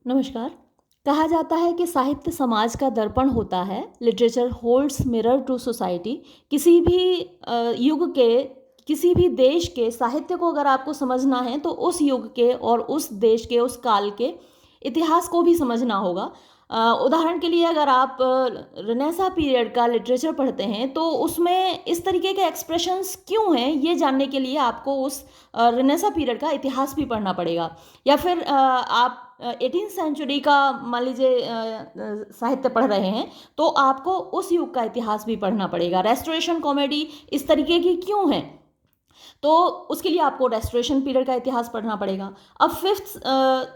नमस्कार। कहा जाता है कि साहित्य समाज का दर्पण होता है। Literature holds mirror to society. किसी भी युग के, किसी भी देश के साहित्य को अगर आपको समझना है तो उस युग के और उस देश के, उस काल के इतिहास को भी समझना होगा। उदाहरण के लिए अगर आप रेनेसां पीरियड का लिटरेचर पढ़ते हैं तो उसमें इस तरीके के एक्सप्रेशंस क्यों हैं, ये जानने के लिए आपको उस रेनेसां पीरियड का इतिहास भी पढ़ना पड़ेगा। या फिर आप 18th सेंचुरी का मान लीजिए साहित्य पढ़ रहे हैं तो आपको उस युग का इतिहास भी पढ़ना पड़ेगा। रेस्टोरेशन कॉमेडी इस तरीके की क्यों है, तो उसके लिए आपको रेस्टोरेशन पीरियड का इतिहास पढ़ना पड़ेगा। अब फिफ्थ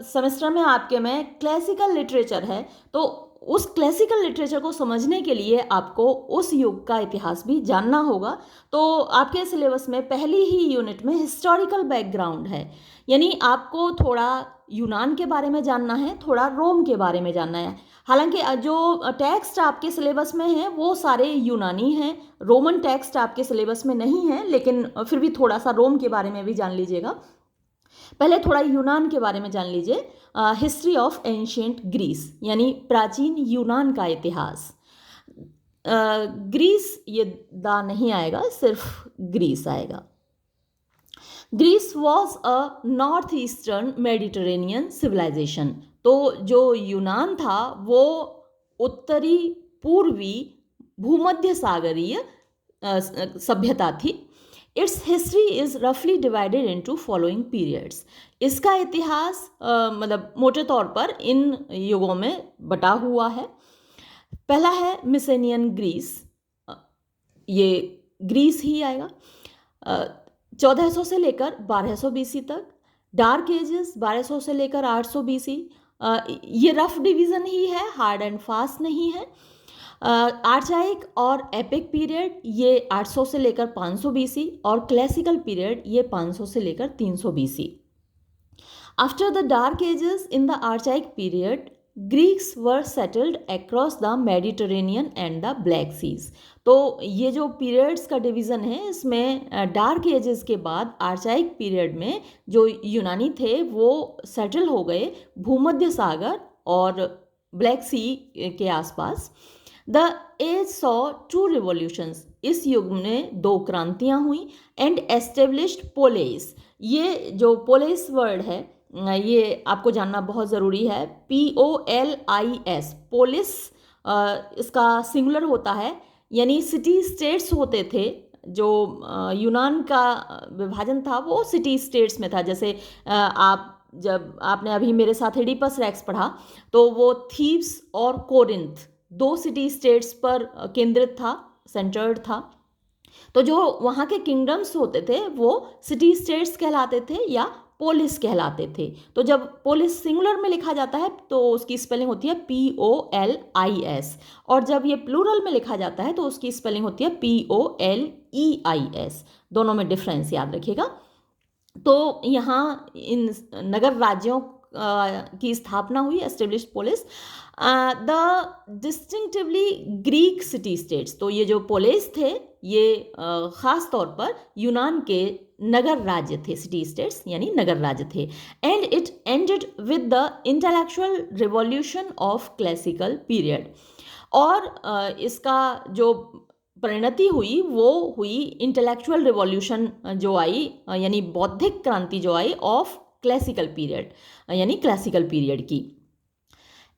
सेमेस्टर में आपके में क्लासिकल लिटरेचर है, तो उस क्लासिकल लिटरेचर को समझने के लिए आपको उस युग का इतिहास भी जानना होगा। तो आपके सिलेबस में पहली ही यूनिट में हिस्टोरिकल बैकग्राउंड है, यानी आपको थोड़ा यूनान के बारे में जानना है, थोड़ा रोम के बारे में जानना है। हालांकि जो टेक्स्ट आपके सिलेबस में हैं वो सारे यूनानी हैं, रोमन टेक्स्ट आपके सिलेबस में नहीं है, लेकिन फिर भी थोड़ा सा रोम के बारे में भी जान लीजिएगा। पहले थोड़ा यूनान के बारे में जान लीजिए। हिस्ट्री ऑफ एंशिएंट ग्रीस, यानी प्राचीन यूनान का इतिहास। ग्रीस ये दा नहीं आएगा, सिर्फ ग्रीस आएगा। Greece was a north eastern Mediterranean civilisation. तो जो यूनान था वो उत्तरी पूर्वी भूमध्य सागरीय सभ्यता थी। इट्स हिस्ट्री इज रफली डिवाइडेड इनटू फॉलोइंग पीरियड्स। इसका इतिहास मतलब मोटे तौर पर इन युगों में बटा हुआ है। पहला है मिसेनियन ग्रीस, ये ग्रीस ही आएगा। 1400 से लेकर 1200 बीसी तक। डार्क एजेस 1200 से लेकर 800 बीसी। ये रफ डिवीजन ही है, हार्ड एंड फास्ट नहीं है। आर्चाइक और एपिक पीरियड ये 800 से लेकर 500 बीसी, और क्लासिकल पीरियड ये 500 से लेकर 300 BC. After the dark ages in the archaic period Greeks were settled across the Mediterranean and the Black Seas. तो ये जो पीरियड्स का डिवीज़न है इसमें डार्क एजेस के बाद आर्चाइक पीरियड में जो यूनानी थे वो सेटल हो गए भूमध्य सागर और ब्लैक सी के आसपास। The age saw two revolutions, इस युग में दो क्रांतियाँ हुई। एंड एस्टेब्लिश्ड पोलेस, ये जो पोलेस वर्ड है ये आपको जानना बहुत ज़रूरी है। POLIS, पोलिस इसका सिंगुलर होता है, यानी सिटी स्टेट्स होते थे। जो यूनान का विभाजन था वो सिटी स्टेट्स में था। जैसे आप जब आपने अभी मेरे साथ एडिपस रेक्स पढ़ा तो वो थीब्स और कोरिंथ दो सिटी स्टेट्स पर केंद्रित था, सेंटर्ड था। तो जो वहाँ के किंगडम्स होते थे वो सिटी स्टेट्स कहलाते थे या पोलिस कहलाते थे। तो जब पोलिस सिंगुलर में लिखा जाता है तो उसकी स्पेलिंग होती है POLIS, और जब ये प्लूरल में लिखा जाता है तो उसकी स्पेलिंग होती है POLEIS। दोनों में डिफरेंस याद रखिएगा। तो यहाँ इन नगर राज्यों की स्थापना हुई, established police. The distinctively Greek city states, तो ये जो पोलिस थे ये ख़ास तौर पर यूनान के नगर राज्य थे, सिटी स्टेट्स यानी नगर राज्य थे। And it ended with the intellectual revolution of classical period. और इसका जो परिणति हुई वो हुई इंटेलेक्चुअल रिवॉल्यूशन जो आई, यानी बौद्धिक क्रांति जो आई ऑफ क्लासिकल पीरियड, यानी क्लासिकल पीरियड की।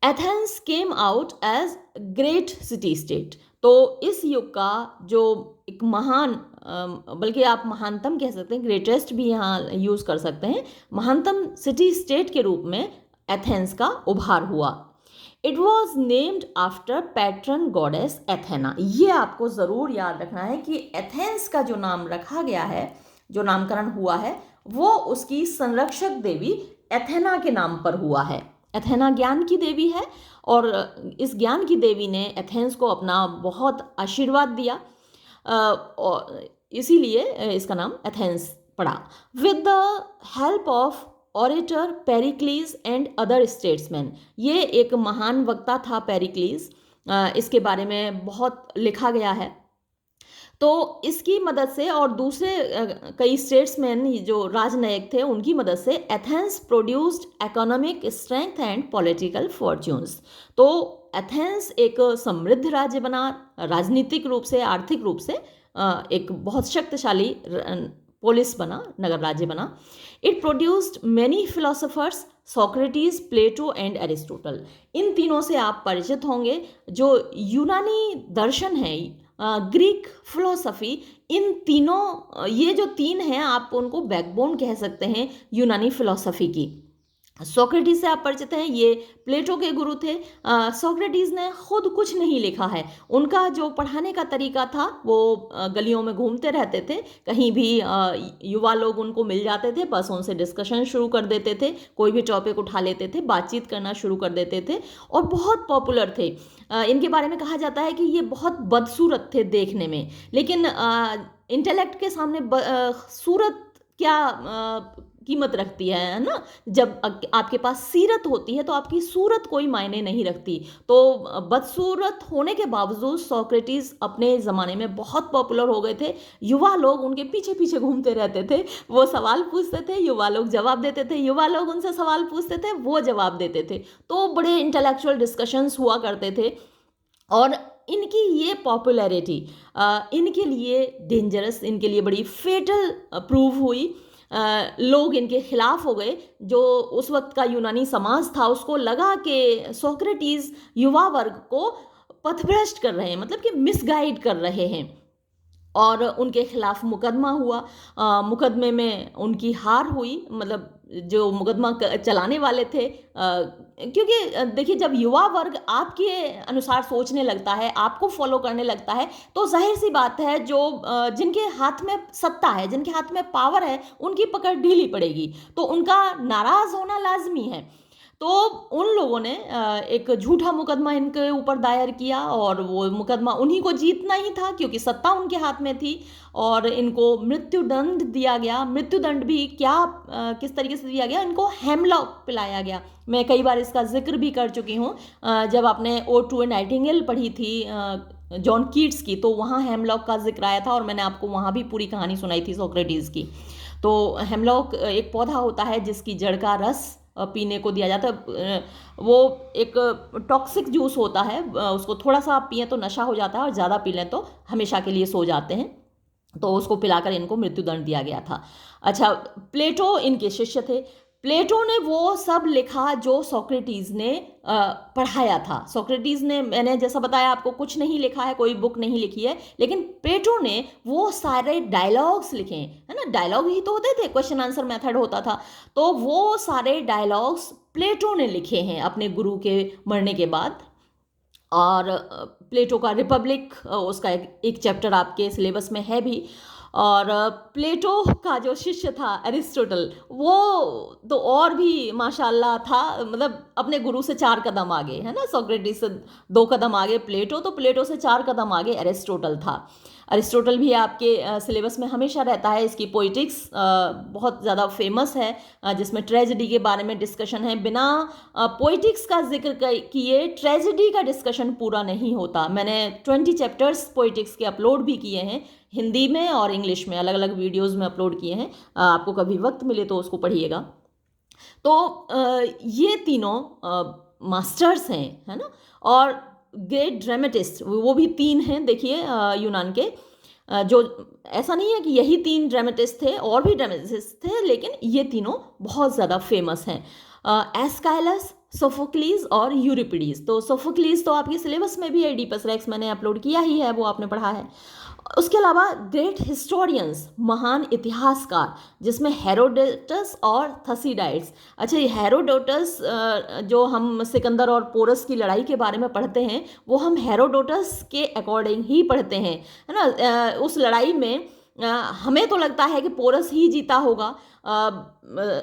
Athens came out as great city state. तो इस युग का जो एक महान, बल्कि आप महानतम कह सकते हैं, ग्रेटेस्ट भी यहाँ यूज़ कर सकते हैं, महानतम सिटी स्टेट के रूप में एथेंस का उभार हुआ। It was named after patron goddess Athena. ये आपको ज़रूर याद रखना है कि एथेंस का जो नाम रखा गया है, जो नामकरण हुआ है, वो उसकी संरक्षक देवी एथेना के नाम पर हुआ है। एथेना ज्ञान की देवी है और इस ज्ञान की देवी ने एथेंस को अपना बहुत आशीर्वाद दिया, और इसीलिए इसका नाम एथेंस पड़ा। With the help of orator Pericles and other statesman, ये एक महान वक्ता था पेरिक्लीज, इसके बारे में बहुत लिखा गया है। तो इसकी मदद से और दूसरे कई स्टेट्समैन जो राजनयिक थे उनकी मदद से Athens produced economic strength and political fortunes. तो एथेंस एक समृद्ध राज्य बना, राजनीतिक रूप से, आर्थिक रूप से एक बहुत शक्तिशाली पोलिस बना, नगर राज्य बना। It produced many philosophers, Socrates, Plato and Aristotle. इन तीनों से आप परिचित होंगे। जो यूनानी दर्शन है, ग्रीक फिलोसफी, इन तीनों, ये जो तीन हैं आप उनको बैकबोन कह सकते हैं यूनानी फिलोसफी की। सोक्रेटिस से आप परिचित हैं, ये प्लेटो के गुरु थे। सोक्रेटिस ने खुद कुछ नहीं लिखा है। उनका जो पढ़ाने का तरीका था वो गलियों में घूमते रहते थे, कहीं भी युवा लोग उनको मिल जाते थे, बस उनसे डिस्कशन शुरू कर देते थे, कोई भी टॉपिक उठा लेते थे, बातचीत करना शुरू कर देते थे और बहुत पॉपुलर थे। इनके बारे में कहा जाता है कि ये बहुत बदसूरत थे देखने में, लेकिन इंटेलेक्ट के सामने सूरत क्या कीमत रखती है ना। जब आपके पास सीरत होती है तो आपकी सूरत कोई मायने नहीं रखती। तो बदसूरत होने के बावजूद सोक्रेटिस अपने ज़माने में बहुत पॉपुलर हो गए थे। युवा लोग उनके पीछे पीछे घूमते रहते थे, वो सवाल पूछते थे, युवा लोग जवाब देते थे, युवा लोग उनसे सवाल पूछते थे, वो जवाब देते थे। तो बड़े इंटेलेक्चुअल डिस्कशंस हुआ करते थे और इनकी ये पॉपुलैरिटी इनके लिए डेंजरस, इनके लिए बड़ी फेटल प्रूव हुई। लोग इनके खिलाफ हो गए। जो उस वक्त का यूनानी समाज था उसको लगा कि सोक्रेटिस युवा वर्ग को पथभ्रष्ट कर रहे हैं, मतलब कि मिसगाइड कर रहे हैं, और उनके खिलाफ मुकदमा हुआ। मुकदमे में उनकी हार हुई, मतलब जो मुकदमा चलाने वाले थे, क्योंकि देखिए जब युवा वर्ग आपके अनुसार सोचने लगता है, आपको फॉलो करने लगता है, तो जाहिर सी बात है जो जिनके हाथ में सत्ता है, जिनके हाथ में पावर है, उनकी पकड़ ढीली पड़ेगी, तो उनका नाराज होना लाजमी है। तो उन लोगों ने एक झूठा मुकदमा इनके ऊपर दायर किया और वो मुकदमा उन्हीं को जीतना ही था क्योंकि सत्ता उनके हाथ में थी, और इनको मृत्युदंड दिया गया। मृत्युदंड भी क्या किस तरीके से दिया गया, इनको हेमलॉक पिलाया गया। मैं कई बार इसका जिक्र भी कर चुकी हूँ। जब आपने ओड टू ए नाइटिंगेल पढ़ी थी जॉन कीट्स की, तो वहाँ हेमलॉक का जिक्र आया था और मैंने आपको वहाँ भी पूरी कहानी सुनाई थी सोक्रेटिस की। तो हेमलॉक एक पौधा होता है जिसकी जड़ का रस पीने को दिया जाता है। वो एक टॉक्सिक जूस होता है, उसको थोड़ा सा आप पिए तो नशा हो जाता है और ज़्यादा पी लें तो हमेशा के लिए सो जाते हैं। तो उसको पिलाकर इनको मृत्युदंड दिया गया था। अच्छा, प्लेटो इनके शिष्य थे। प्लेटो ने वो सब लिखा जो सोक्रेटिस ने पढ़ाया था। सोक्रेटिस ने, मैंने जैसा बताया आपको, कुछ नहीं लिखा है, कोई बुक नहीं लिखी है, लेकिन प्लेटो ने वो सारे डायलॉग्स लिखे, है ना। डायलॉग ही तो होते थे, क्वेश्चन आंसर मेथड होता था। तो वो सारे डायलॉग्स प्लेटो ने लिखे हैं अपने गुरु के मरने के बाद। और प्लेटो का रिपब्लिक, उसका एक चैप्टर आपके सिलेबस में है भी। और प्लेटो का जो शिष्य था एरिस्टोटल, वो तो और भी माशाल्लाह था, मतलब अपने गुरु से 4 कदम आगे, है ना। सोक्रेटिस से 2 कदम आगे प्लेटो, तो प्लेटो से 4 कदम आगे एरिस्टोटल था। एरिस्टोटल भी आपके सिलेबस में हमेशा रहता है। इसकी पोइटिक्स बहुत ज़्यादा फेमस है, जिसमें ट्रेजेडी के बारे में डिस्कशन है। बिना पोइटिक्स का जिक्र किए ट्रेजेडी का डिस्कशन पूरा नहीं होता। मैंने 20 चैप्टर्स पोइटिक्स के अपलोड भी किए हैं, हिंदी में और इंग्लिश में, अलग अलग वीडियोज़ में अपलोड किए हैं। आपको कभी वक्त मिले तो उसको पढ़िएगा। तो ये तीनों मास्टर्स हैं, है ना। और ग्रेट ड्रामेटिस्ट वो भी 3 हैं, देखिए यूनान के। जो ऐसा नहीं है कि यही 3 ड्रामेटिस्ट थे, और भी ड्रामेटिस्ट थे, लेकिन ये तीनों बहुत ज़्यादा फेमस हैं। एस्काइलस, सोफोक्लीज और यूरिपिडीज। तो सोफोक्लीज तो आपके सिलेबस में भी है, एडिपस रेक्स मैंने अपलोड किया ही है, वो आपने पढ़ा है। उसके अलावा ग्रेट हिस्टोरियंस, महान इतिहासकार, जिसमें हेरोडोटस और थसीडाइड्स। अच्छा, ये हेरोडोटस जो हम सिकंदर और पोरस की लड़ाई के बारे में पढ़ते हैं, वो हम हेरोडोटस के अकॉर्डिंग ही पढ़ते हैं, है ना। उस लड़ाई में हमें तो लगता है कि पोरस ही जीता होगा,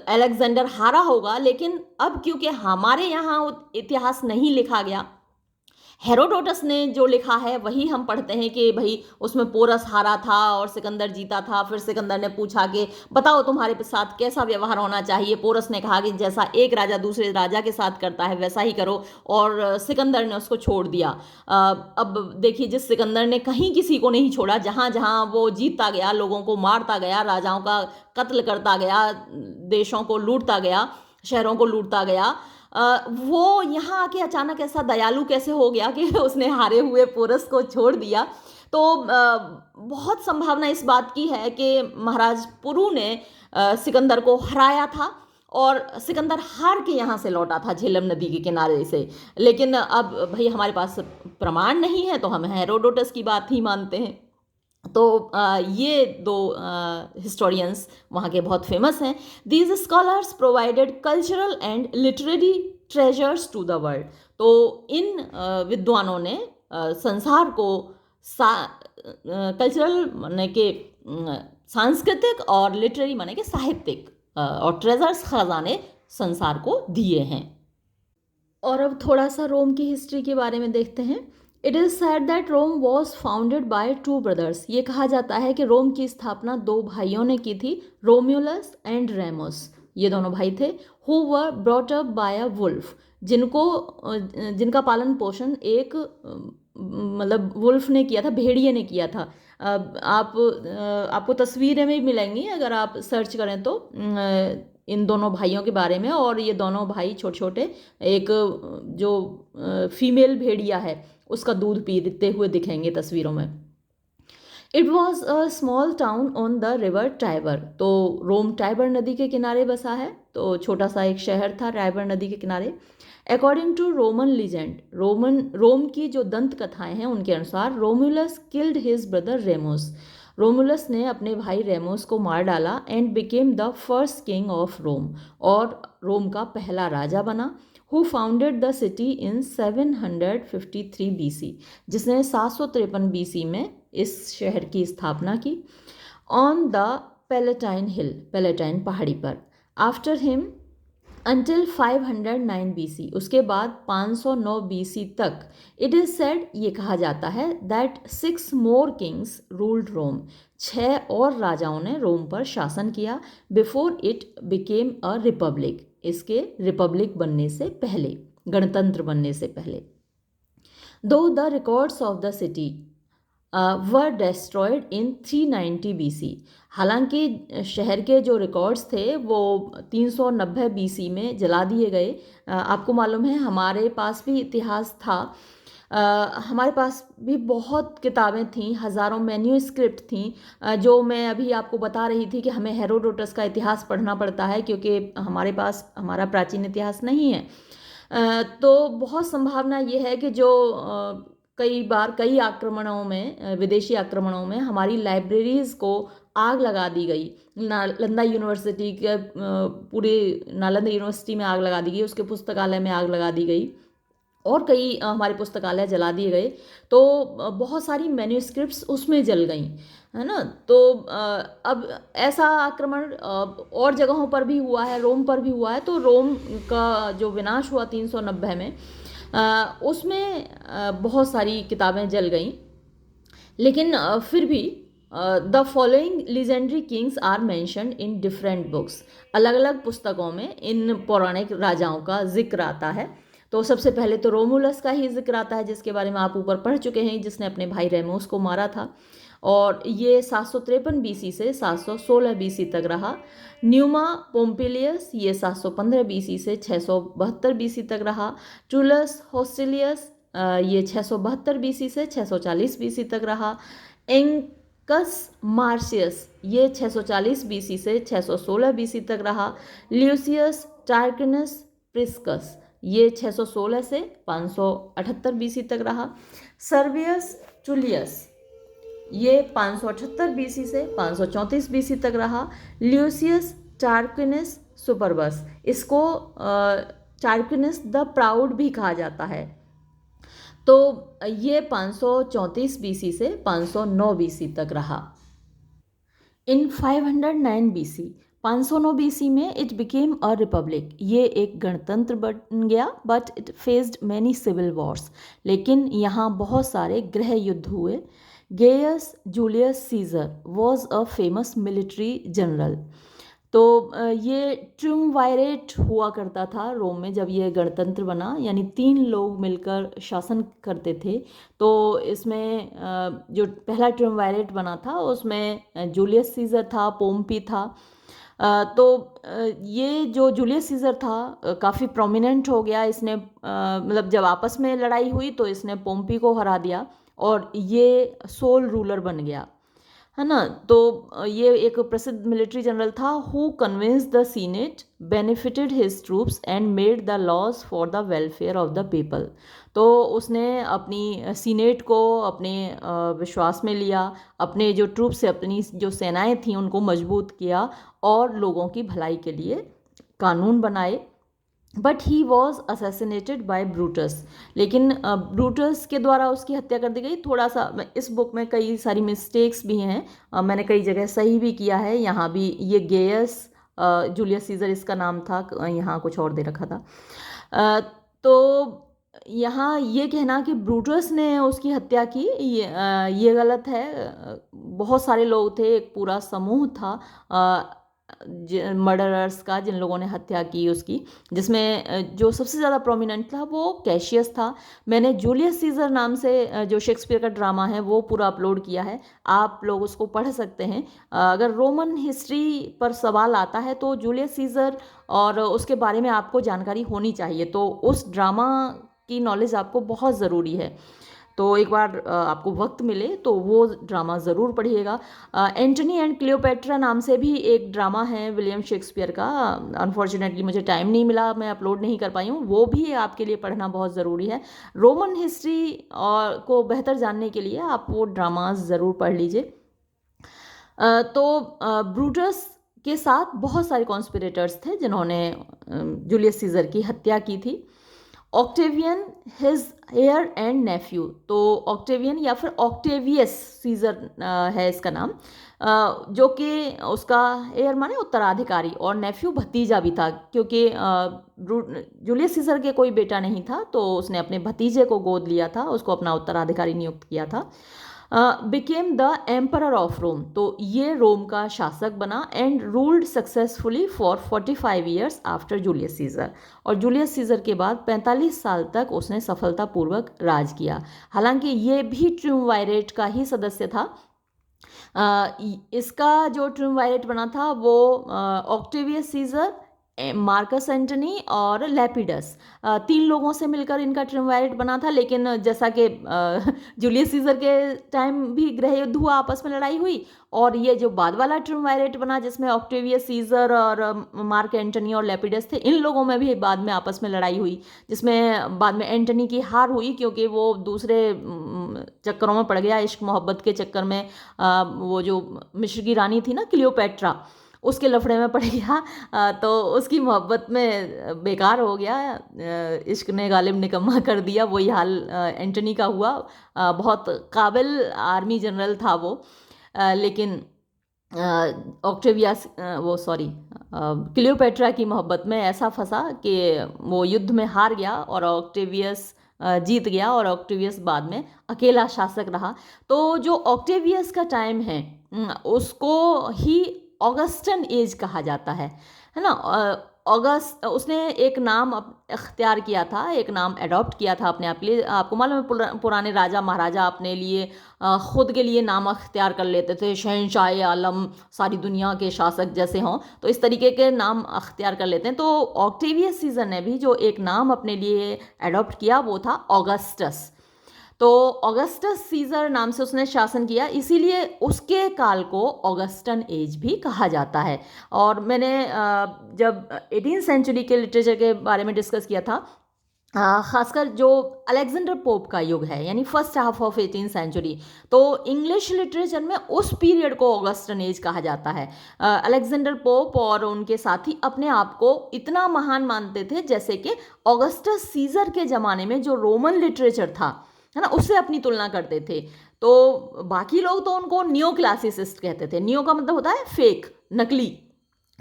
अलेक्जेंडर हारा होगा, लेकिन अब क्योंकि हमारे यहाँ इतिहास नहीं लिखा गया, हेरोडोटस ने जो लिखा है वही हम पढ़ते हैं कि भाई उसमें पोरस हारा था और सिकंदर जीता था। फिर सिकंदर ने पूछा कि बताओ तुम्हारे साथ कैसा व्यवहार होना चाहिए। पोरस ने कहा कि जैसा एक राजा दूसरे राजा के साथ करता है वैसा ही करो, और सिकंदर ने उसको छोड़ दिया। अब देखिए, जिस सिकंदर ने कहीं किसी को नहीं छोड़ा, जहाँ जहाँ वो जीतता गया, लोगों को मारता गया, राजाओं का कत्ल करता गया, देशों को लूटता गया, शहरों को लूटता गया, वो यहाँ आके अचानक ऐसा दयालु कैसे हो गया कि उसने हारे हुए पोरस को छोड़ दिया। तो बहुत संभावना इस बात की है कि महाराज पुरु ने सिकंदर को हराया था और सिकंदर हार के यहाँ से लौटा था झेलम नदी के किनारे से। लेकिन अब भाई हमारे पास प्रमाण नहीं है तो हम हेरोडोटस की बात ही मानते हैं। तो ये दो हिस्टोरियंस वहाँ के बहुत फेमस हैं। These scholars provided cultural and literary treasures to the world. तो इन विद्वानों ने संसार को कल्चरल माने के सांस्कृतिक और लिटरेरी माने के साहित्यिक और ट्रेजर्स खजाने संसार को दिए हैं। और अब थोड़ा सा रोम की हिस्ट्री के बारे में देखते हैं। It is said that Rome was founded by two brothers. ये कहा जाता है कि रोम की स्थापना दो भाइयों ने की थी, रोम्यूलस एंड रेमोस। ये दोनों भाई थे। Who were brought up by a wolf, जिनका पालन पोषण एक मतलब वुल्फ ने किया था, भेड़िए ने किया था। आपको तस्वीरें में मिलेंगी अगर आप सर्च करें तो इन दोनों भाइयों के बारे में। और ये दोनों भाई छोटे छोटे, एक जो फीमेल भेड़िया है उसका दूध पीते हुए दिखेंगे तस्वीरों में। It was a small town on the river Tiber. तो रोम टाइबर नदी के किनारे बसा है, तो छोटा सा एक शहर था टाइबर नदी के किनारे। According to Roman legend, Rome की जो दंत कथाएं हैं उनके अनुसार Romulus killed his brother Remus. Romulus ने अपने भाई रेमोस को मार डाला and became the first king of Rome, और रोम का पहला राजा बना। Who founded the city in 753 BC, जिसने 753 BC में इस शहर की स्थापना की। On the palatine hill, palatine पहाड़ी पर। आफ्टर हिम अंटिल 509 BC, उसके बाद 509 BC तक। इट इज सेड, ये कहा जाता है, दैट 6 मोर किंग्स रूल्ड रोम, 6 और राजाओं ने रोम पर शासन किया। Before it became a Republic, इसके रिपब्लिक बनने से पहले, गणतंत्र बनने से पहले। दो the records of the city were destroyed in 390 BC, हालांकि शहर के जो रिकॉर्ड्स थे वो 390 BC में जला दिए गए। आपको मालूम है हमारे पास भी इतिहास था, हमारे पास भी बहुत किताबें थीं, हज़ारों मैन्यूस्क्रिप्ट थीं, जो मैं अभी आपको बता रही थी कि हमें हेरोडोटस का इतिहास पढ़ना पड़ता है क्योंकि हमारे पास हमारा प्राचीन इतिहास नहीं है। तो बहुत संभावना ये है कि जो कई बार कई आक्रमणों में, विदेशी आक्रमणों में हमारी लाइब्रेरीज़ को आग लगा दी गई। नालंदा यूनिवर्सिटी के पूरे नालंदा यूनिवर्सिटी में आग लगा दी गई, उसके पुस्तकालय में आग लगा दी गई और कई हमारे पुस्तकालय जला दिए गए। तो बहुत सारी मैन्यूस्क्रिप्ट्स उसमें जल गई, है ना। तो अब ऐसा आक्रमण और जगहों पर भी हुआ है, रोम पर भी हुआ है। तो रोम का जो विनाश हुआ 390 में, उसमें बहुत सारी किताबें जल गईं। लेकिन फिर भी the following legendary kings are mentioned in different books, अलग अलग पुस्तकों में इन पौराणिक राजाओं का जिक्र आता है। तो सबसे पहले तो रोमुलस का ही जिक्र आता है, जिसके बारे में आप ऊपर पढ़ चुके हैं, जिसने अपने भाई रेमोस को मारा था, और ये 753 BC से 716 BC तक रहा। न्यूमा पोम्पिलियस, ये 715 BC से 672 BC तक रहा। टूलस होस्टिलियस, ये 672 BC से 640 BC तक रहा। एंकस मार्सियस, ये 640 BC से 616 BC तक रहा। ल्यूसियस टार्किनस प्रिस्कस, ये 616 से 578 BC तक रहा। सर्वियस टुलियस, ये 578 BC से 534 BC तक रहा। ल्यूसियस टार्क्विनस सुपरबस, इसको टार्क्विनस द प्राउड भी कहा जाता है। तो ये 534 BC से 509 BC तक रहा। इन 509 BC 509 BC में इट बिकेम अ रिपब्लिक, ये एक गणतंत्र बन गया, but it faced many civil wars, लेकिन यहाँ बहुत सारे गृह युद्ध हुए। Gaius Julius Caesar was a famous military general. तो ये ट्रिumvirate हुआ करता था रोम में जब ये गणतंत्र बना, यानी 3 लोग मिलकर शासन करते थे। तो इसमें जो पहला ट्रिumvirate बना था उसमें जूलियस सीजर था, पोम्पी था। तो ये जो जूलियस सीजर था काफ़ी प्रोमिनेंट हो गया। इसने मतलब जब आपस में लड़ाई हुई तो इसने पोम्पी को हरा दिया और ये सोल रूलर बन गया, है ना। तो ये एक प्रसिद्ध मिलिट्री जनरल था who convinced the senate, benefited his troops and made the laws for the welfare of the people. तो उसने अपनी सीनेट को अपने विश्वास में लिया, अपने जो ट्रूप्स से अपनी जो सेनाएं थीं उनको मजबूत किया और लोगों की भलाई के लिए कानून बनाए। But he was assassinated bye Brutus, लेकिन ब्रूटस के द्वारा उसकी हत्या कर दी गई। थोड़ा सा इस बुक में कई सारी मिस्टेक्स भी हैं, मैंने कई जगह सही भी किया है। यहाँ भी ये गेयस जूलियस सीजर इसका नाम था, यहाँ कुछ और दे रखा था। तो यहाँ ये कहना कि ब्रूटस ने उसकी हत्या की, ये गलत है। बहुत सारे लोग थे, एक पूरा समूह था मर्डरर्स का, जिन लोगों ने हत्या की उसकी, जिसमें जो सबसे ज़्यादा प्रोमिनेंट था वो कैशियस था। मैंने जूलियस सीजर नाम से जो शेक्सपियर का ड्रामा है वो पूरा अपलोड किया है, आप लोग उसको पढ़ सकते हैं। अगर रोमन हिस्ट्री पर सवाल आता है तो जूलियस सीजर और उसके बारे में आपको जानकारी होनी चाहिए, तो उस ड्रामा की नॉलेज आपको बहुत ज़रूरी है। तो एक बार आपको वक्त मिले तो वो ड्रामा ज़रूर पढ़िएगा। एंटनी एंड क्लियोपेट्रा नाम से भी एक ड्रामा है विलियम शेक्सपियर का, अनफॉर्चुनेटली मुझे टाइम नहीं मिला, मैं अपलोड नहीं कर पाई हूँ, वो भी आपके लिए पढ़ना बहुत ज़रूरी है। रोमन हिस्ट्री और को बेहतर जानने के लिए आप वो ड्रामा ज़रूर पढ़ लीजिए। तो ब्रूटस के साथ बहुत सारे कॉन्स्पिरेटर्स थे जिन्होंने जूलियस सीजर की हत्या की थी। Octavian his heir and nephew, तो ऑक्टेवियन या फिर ऑक्टेवियस सीजर है इसका नाम, जो कि उसका हेयर माने उत्तराधिकारी और नेफ्यू भतीजा भी था, क्योंकि जूलियस सीजर के कोई बेटा नहीं था तो उसने अपने भतीजे को गोद लिया था, उसको अपना उत्तराधिकारी नियुक्त किया था। Became the emperor of Rome, तो ये रोम का शासक बना and ruled successfully for 45 years after Julius Caesar, और जूलियस सीजर के बाद 45 साल तक उसने सफलतापूर्वक राज किया। हालांकि ये भी ट्रिumvirate का ही सदस्य था। इसका जो ट्रिumvirate बना था वो ऑक्टेवियस सीजर, मार्कस एंटनी और लैपिडस, 3 लोगों से मिलकर इनका ट्रिumvirate बना था। लेकिन जैसा कि जूलियस सीजर के टाइम भी गृह युद्ध हुआ, आपस में लड़ाई हुई, और ये जो बाद वाला ट्रिumvirate बना जिसमें ऑक्टेवियस सीजर और मार्क एंटनी और लैपिडस थे, इन लोगों में भी बाद में आपस में लड़ाई हुई, जिसमें बाद में एंटनी की हार हुई क्योंकि वो दूसरे चक्करों में पड़ गया, इश्क मोहब्बत के चक्कर में। वो जो मिस्र की रानी थी ना क्लियोपेट्रा, उसके लफड़े में पड़ गया, तो उसकी मोहब्बत में बेकार हो गया, इश्क ने गालिब निकम्मा कर दिया। वही हाल एंटनी का हुआ। बहुत काबिल आर्मी जनरल था वो, लेकिन ऑक्टेवियस वो सॉरी क्लियोपेट्रा की मोहब्बत में ऐसा फंसा कि वो युद्ध में हार गया और ऑक्टेवियस जीत गया, और ऑक्टेवियस बाद में अकेला शासक रहा। तो जो ऑक्टेवियस का टाइम है उसको ही ऑगस्टन एज कहा जाता है ना। अगस्त उसने एक नाम अख्तियार किया था, एक नाम अडॉप्ट किया था अपने आप के लिए। आपको मालूम है पुराने राजा महाराजा अपने लिए खुद के लिए नाम अख्तियार कर लेते थे, शहंशाह आलम, सारी दुनिया के शासक जैसे हों, तो इस तरीके के नाम अख्तियार कर लेते हैं। तो ऑक्टेवियस सीजर ने भी जो एक नाम अपने लिए अडॉप्ट किया वो था ऑगस्टस। तो ऑगस्टस सीजर नाम से उसने शासन किया, इसीलिए उसके काल को ऑगस्टन एज भी कहा जाता है। और मैंने जब 18th सेंचुरी के लिटरेचर के बारे में डिस्कस किया था, खासकर जो अलेक्जेंडर पोप का युग है यानी first half of 18th century, तो इंग्लिश लिटरेचर में उस पीरियड को ऑगस्टन एज कहा जाता है। अलेक्जेंडर पोप और उनके साथी अपने आप को इतना महान मानते थे जैसे कि ऑगस्टस सीजर के ज़माने में जो रोमन लिटरेचर था, है ना, उससे अपनी तुलना करते थे। तो बाकी लोग तो उनको नियो क्लासिसिस्ट कहते थे। नियो का मतलब होता है फेक, नकली।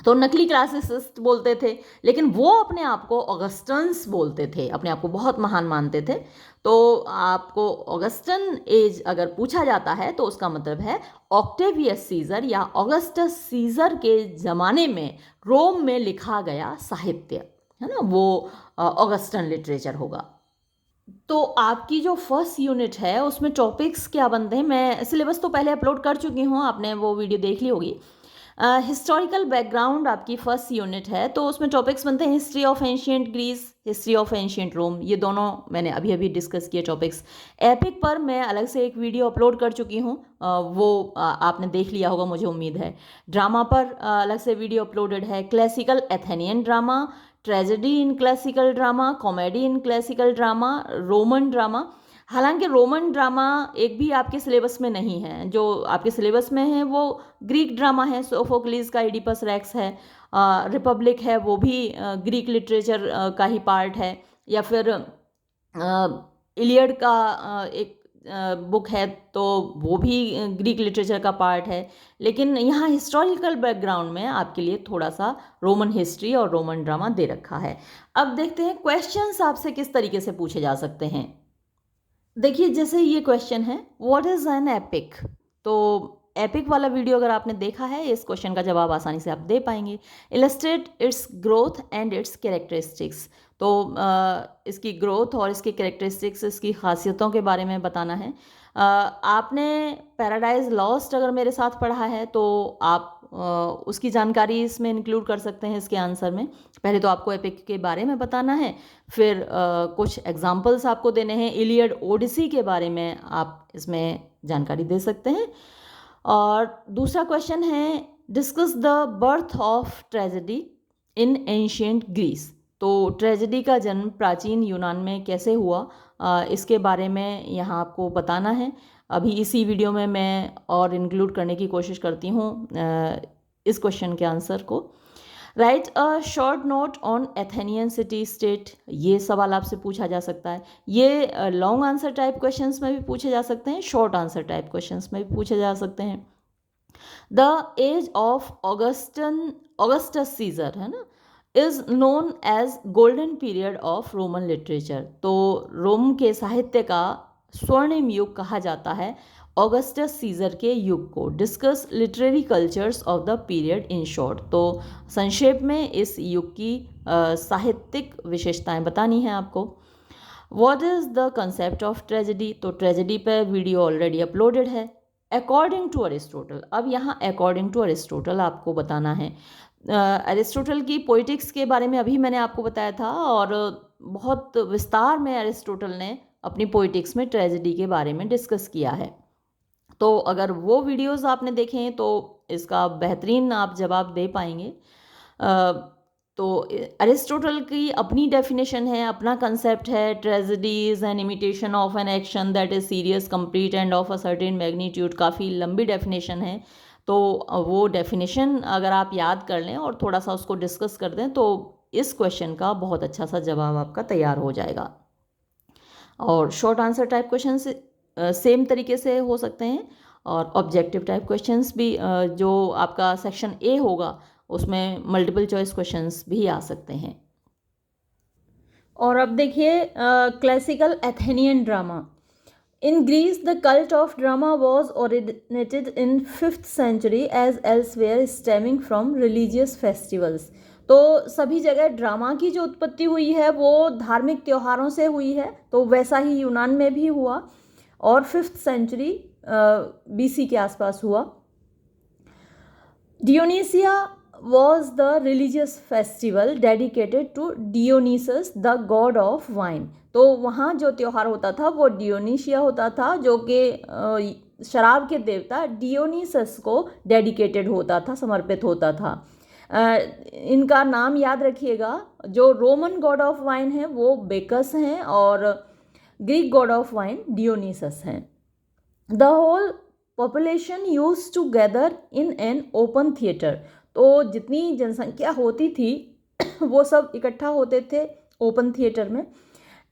तो नकली क्लासिसिस्ट बोलते थे, लेकिन वो अपने आप को ऑगस्टन्स बोलते थे, अपने आप को बहुत महान मानते थे। तो आपको ऑगस्टन एज अगर पूछा जाता है तो उसका मतलब है ऑक्टेवियस सीजर या ऑगस्टस सीजर के ज़माने में रोम में लिखा गया साहित्य, है ना, वो ऑगस्टन लिटरेचर होगा। तो आपकी जो फर्स्ट यूनिट है उसमें टॉपिक्स क्या बनते हैं, मैं सिलेबस तो पहले अपलोड कर चुकी हूँ, आपने वो वीडियो देख ली होगी। हिस्टोरिकल बैकग्राउंड आपकी फर्स्ट यूनिट है, तो उसमें टॉपिक्स बनते हैं history of ancient Greece, history of ancient Rome, ये दोनों मैंने अभी अभी डिस्कस किए टॉपिक्स। एपिक पर मैं अलग से एक वीडियो अपलोड कर चुकी हूँ, वो आपने देख लिया होगा मुझे उम्मीद है। ड्रामा पर अलग से वीडियो अपलोडेड है। Classical Athenian drama, tragedy in classical drama, comedy in classical drama, Roman drama. हालांकि रोमन ड्रामा एक भी आपके सिलेबस में नहीं है, जो आपके सिलेबस में है वो ग्रीक ड्रामा है, सोफोक्लिस का इडिपस रेक्स है, रिपब्लिक है, वो भी ग्रीक लिटरेचर का ही पार्ट है, या फिर इलियड का एक बुक है, तो वो भी ग्रीक लिटरेचर का पार्ट है। लेकिन यहाँ हिस्टोरिकल बैकग्राउंड में आपके लिए थोड़ा सा रोमन हिस्ट्री और रोमन ड्रामा दे रखा है। अब देखते हैं क्वेश्चंस आपसे किस तरीके से पूछे जा सकते हैं। देखिए, जैसे ये क्वेश्चन है, व्हाट इज एन एपिक। तो एपिक वाला वीडियो अगर आपने देखा है, इस क्वेश्चन का जवाब आसानी से आप दे पाएंगे। Illustrate it's growth and it's characteristics. तो इसकी ग्रोथ और इसकी कैरेक्टरिस्टिक्स, इसकी खासियतों के बारे में बताना है। आपने पैराडाइज लॉस्ट अगर मेरे साथ पढ़ा है तो आप उसकी जानकारी इसमें इंक्लूड कर सकते हैं इसके आंसर में। पहले तो आपको एपिक के बारे में बताना है, फिर कुछ एग्जाम्पल्स आपको देने हैं। इलियड ओडिसी के बारे में आप इसमें जानकारी दे सकते हैं। और दूसरा क्वेश्चन है, discuss the birth of tragedy in ancient Greece. तो ट्रेजेडी का जन्म प्राचीन यूनान में कैसे हुआ, इसके बारे में यहाँ आपको बताना है। अभी इसी वीडियो में मैं और इंक्लूड करने की कोशिश करती हूँ इस क्वेश्चन के आंसर को। Right a short note on Athenian city state, ये सवाल आपसे पूछा जा सकता है। ये लॉन्ग आंसर टाइप क्वेश्चंस में भी पूछे जा सकते हैं, शॉर्ट आंसर टाइप क्वेश्चंस में भी पूछे जा सकते हैं। The age of Augustus Caesar, है ना, is known as golden period of Roman literature. तो रोम के साहित्य का स्वर्णिम युग कहा जाता है ऑगस्टस सीजर के युग को। Discuss literary cultures of the period in short. तो संक्षेप में इस युग की साहित्यिक विशेषताएं बतानी है आपको। What is the concept of tragedy. तो ट्रेजेडी पे वीडियो ऑलरेडी अपलोडेड है। अकॉर्डिंग टू अरिस्टोटल, अब यहाँ अकॉर्डिंग टू अरिस्टोटल आपको बताना है। अरिस्टोटल की पोइटिक्स के बारे में अभी मैंने आपको बताया था, और बहुत विस्तार में अरिस्टोटल ने अपनी पोइटिक्स में ट्रेजेडी के बारे में डिस्कस किया है। तो अगर वो वीडियोस आपने देखे हैं तो इसका बेहतरीन आप जवाब दे पाएंगे। तो अरिस्टोटल की अपनी डेफिनेशन है, अपना कंसेप्ट है। Tragedy is an imitation of an action that is serious, complete end of a certain magnitude. काफ़ी लंबी डेफिनेशन है, तो वो डेफिनेशन अगर आप याद कर लें और थोड़ा सा उसको डिस्कस कर दें तो इस क्वेश्चन का बहुत अच्छा सा जवाब आपका तैयार हो जाएगा। और short answer type question same तरीके से हो सकते हैं, और ऑब्जेक्टिव टाइप क्वेश्चंस भी जो आपका सेक्शन ए होगा उसमें मल्टीपल चॉइस क्वेश्चंस भी आ सकते हैं। और अब देखिए classical Athenian drama. In Greece the cult of drama was originated in 5th century as elsewhere, stemming from religious festivals. तो सभी जगह ड्रामा की जो उत्पत्ति हुई है वो धार्मिक त्योहारों से हुई है, तो वैसा ही यूनान में भी हुआ, और 5th century BC के आसपास हुआ। डियोनीसिया was the religious festival dedicated to Dionysus, the god of wine। तो वहाँ जो त्यौहार होता था वो डियोनीशिया होता था, जो कि शराब के देवता डियोनीसस को डेडिकेटेड होता था, समर्पित होता था। इनका नाम याद रखिएगा। जो रोमन गॉड ऑफ वाइन है वो बेकस हैं, और Greek god of wine Dionysus हैं। The whole population used to gather in an open theatre. तो जितनी जनसंख्या होती थी वो सब इकट्ठा होते थे ओपन थिएटर में।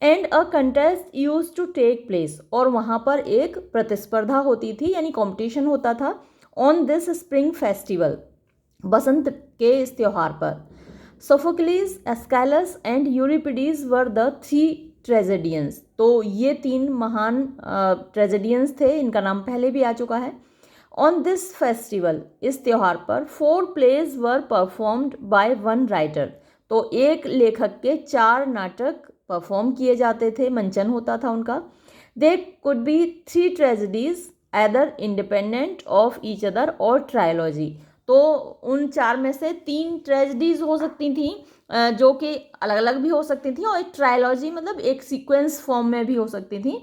And a contest used to take place, और वहाँ पर एक प्रतिस्पर्धा होती थी, यानी कंपटीशन होता था। ऑन दिस स्प्रिंग फेस्टिवल, बसंत के इस त्योहार पर। Sophocles, Escalus and यूरिपिडीज were the 3 ट्रेजेडियंस। तो ये 3 महान ट्रेजेडियंस थे, इनका नाम पहले भी आ चुका है। ऑन दिस फेस्टिवल, इस त्योहार पर 4 plays were performed by 1 writer. तो एक लेखक के 4 नाटक परफॉर्म किए जाते थे, मंचन होता था उनका। They could be 3 tragedies either independent of each other और ट्रायोलॉजी। तो उन 4 में से 3 ट्रेजेडीज हो सकती थी, जो कि अलग अलग भी हो सकती थी, और एक ट्रायोलॉजी मतलब एक सीक्वेंस फॉर्म में भी हो सकती थी,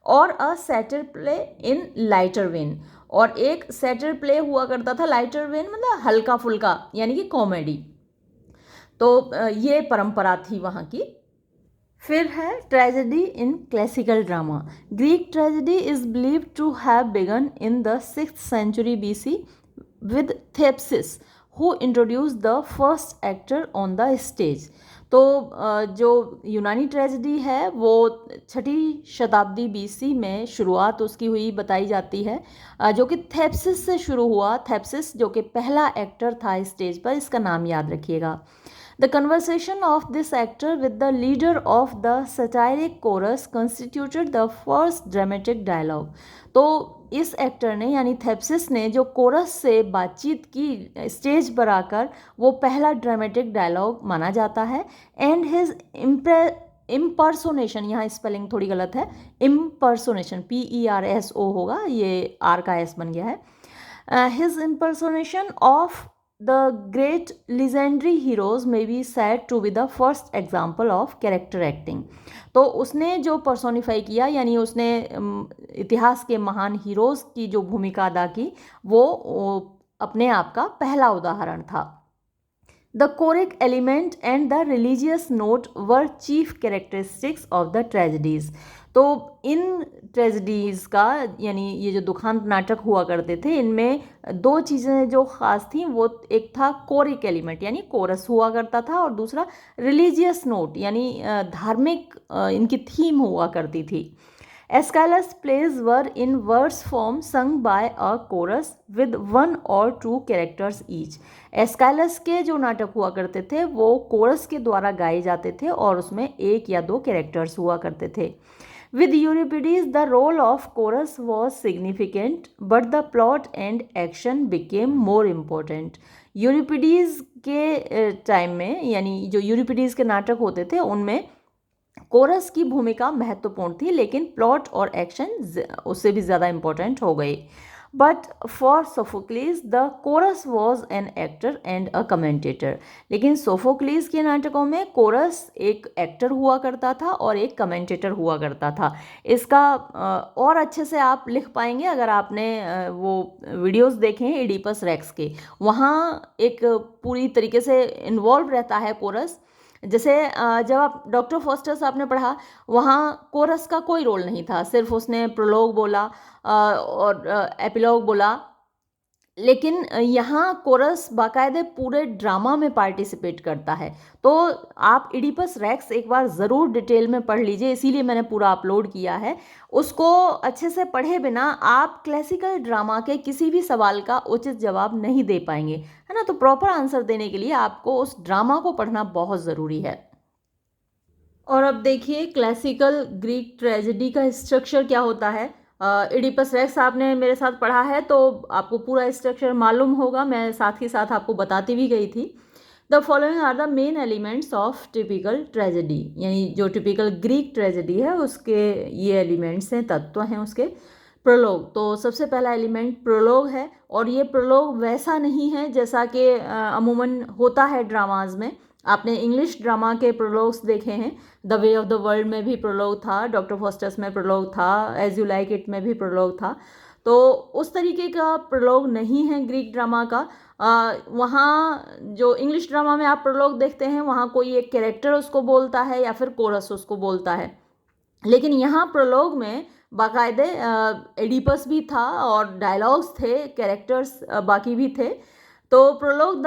और अ सैटर प्ले इन लाइटर वेन। और एक सैटर प्ले हुआ करता था, लाइटर वेन मतलब हल्का फुल्का, यानी कि कॉमेडी। तो ये परंपरा थी वहाँ की। फिर है tragedy in classical drama. Greek tragedy is believed to have begun in the 6th century BC with Thepsis, who introduced the first actor on the stage। तो जो यूनानी ट्रेजेडी है वो 6ठी शताब्दी BC में शुरुआत उसकी हुई बताई जाती है, जो कि थेप्सिस से शुरू हुआ। थेप्सिस जो कि पहला एक्टर था स्टेज पर, इसका नाम याद रखिएगा। The conversation of this actor with the leader of the satiric chorus constituted the first dramatic dialogue। तो इस एक्टर ने यानी थेप्सिस ने जो कोरस से बातचीत की स्टेज पर आकर, वो पहला ड्रामेटिक डायलॉग माना जाता है। एंड हिज इम्पर्सोनेशन, यहाँ स्पेलिंग थोड़ी गलत है, इम्पर्सोनेशन PERSO होगा, ये R का S बन गया है। His impersonation of the great legendary heroes may be said to be the first example of character acting। तो उसने जो पर्सोनिफाई किया, यानी उसने इतिहास के महान हीरोज़ की जो भूमिका अदा की, वो अपने आप का पहला उदाहरण था। The choric element and the religious note were chief characteristics of the tragedies। तो इन ट्रेजेडीज़ का, यानी ये जो दुखांत नाटक हुआ करते थे, इनमें 2 चीज़ें जो ख़ास थी, वो एक था कोरिक एलिमेंट यानी कोरस हुआ करता था, और दूसरा रिलीजियस नोट यानी धार्मिक इनकी थीम हुआ करती थी। Aeschylus plays were in verse form sung by a chorus with 1 or 2 characters each। एस्काइलस के जो नाटक हुआ करते थे वो कोरस के द्वारा गाए जाते थे, और उसमें 1 या 2 कैरेक्टर्स हुआ करते थे। With Euripides, the role of chorus was significant, but the plot and action became more important। यूरिपिडीज के टाइम में, यानी जो यूरिपिडीज के नाटक होते थे उनमें कोरस की भूमिका महत्वपूर्ण थी, लेकिन प्लॉट और एक्शन उससे भी ज़्यादा इम्पोर्टेंट हो गए। But for Sophocles the chorus was an actor and a commentator. लेकिन सोफोक्लिस के नाटकों में कोरस एक एक्टर हुआ करता था और एक कमेंटेटर हुआ करता था। इसका और अच्छे से आप लिख पाएंगे अगर आपने वो वीडियोस देखे हैं एडिपस रेक्स के। वहाँ एक पूरी तरीके से इन्वॉल्व रहता है कोरस। जैसे जब आप डॉक्टर फॉस्टर्स आपने पढ़ा, वहाँ कोरस का कोई रोल नहीं था, सिर्फ उसने प्रोलोग बोला और एपिलॉग बोला। लेकिन यहाँ कोरस बाकायदे पूरे ड्रामा में पार्टिसिपेट करता है। तो आप इडिपस रेक्स एक बार ज़रूर डिटेल में पढ़ लीजिए, इसीलिए मैंने पूरा अपलोड किया है। उसको अच्छे से पढ़े बिना आप क्लासिकल ड्रामा के किसी भी सवाल का उचित जवाब नहीं दे पाएंगे, है ना। तो प्रॉपर आंसर देने के लिए आपको उस ड्रामा को पढ़ना बहुत ज़रूरी है। और अब देखिए क्लासिकल ग्रीक ट्रेजेडी का स्ट्रक्चर क्या होता है। इडिपस रेक्स आपने मेरे साथ पढ़ा है तो आपको पूरा स्ट्रक्चर मालूम होगा, मैं साथ ही साथ आपको बताती भी गई थी। The following are the main elements of typical tragedy, यानी जो टिपिकल ग्रीक ट्रेजेडी है उसके ये एलिमेंट्स हैं, तत्व हैं उसके। प्रोलोग, तो सबसे पहला एलिमेंट प्रोलोग है, और ये प्रोलोग वैसा नहीं है जैसा कि अमूमन होता है ड्रामाज में। आपने इंग्लिश ड्रामा के प्रोलोग्स देखे हैं, the way of the world में भी प्रोलोग था, डॉक्टर फॉस्टर्स में प्रोलोग था, एज यू लाइक इट में भी प्रोलोग था। तो उस तरीके का प्रोलोग नहीं है ग्रीक ड्रामा का। वहाँ जो इंग्लिश ड्रामा में आप प्रोलोग देखते हैं, वहाँ कोई एक कैरेक्टर उसको बोलता है या फिर कोरस उसको बोलता है। लेकिन यहाँ प्रोलोग में बाकायदे एडिपस भी था और डायलॉग्स थे, कैरेक्टर्स बाकी भी थे। तो प्रोलोग